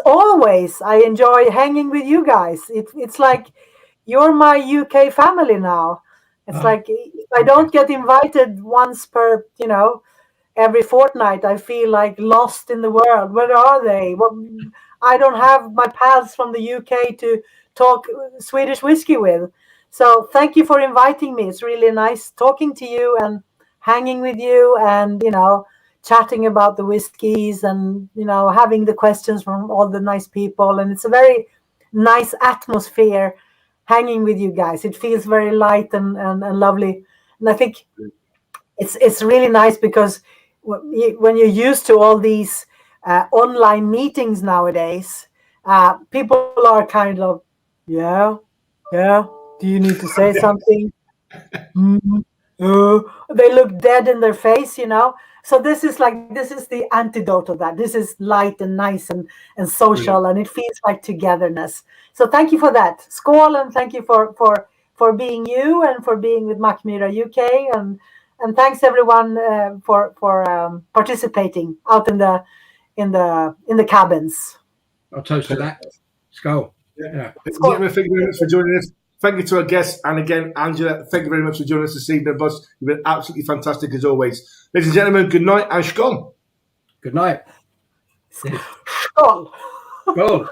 always, I enjoy hanging with you guys. It's like you're my UK family now. It's like if I don't get invited once per, every fortnight, I feel like lost in the world. Where are they? Well, I don't have my pals from the UK talk Swedish whiskey with. So thank you for inviting me. It's really nice talking to you and hanging with you, and chatting about the whiskeys, and having the questions from all the nice people. And it's a very nice atmosphere hanging with you guys. It feels very light and lovely. And I think it's really nice because when you're used to all these online meetings nowadays, people are kind of, yeah, do you need to say something? They look dead in their face, So this is the antidote of that. This is light and nice and social, and it feels like togetherness. So thank you for that, Skål, and thank you for being you and for being with Mackmyra UK, and thanks everyone for participating out in the cabins.
I'll toast to that. Skål.
Yeah. Gentlemen, thank you very much for joining us. Thank you to our guests, and again, Angela, thank you very much for joining us this evening, boss. You've been absolutely fantastic as always. Ladies and gentlemen, good night and skål.
Good night.
Skål.
Skål.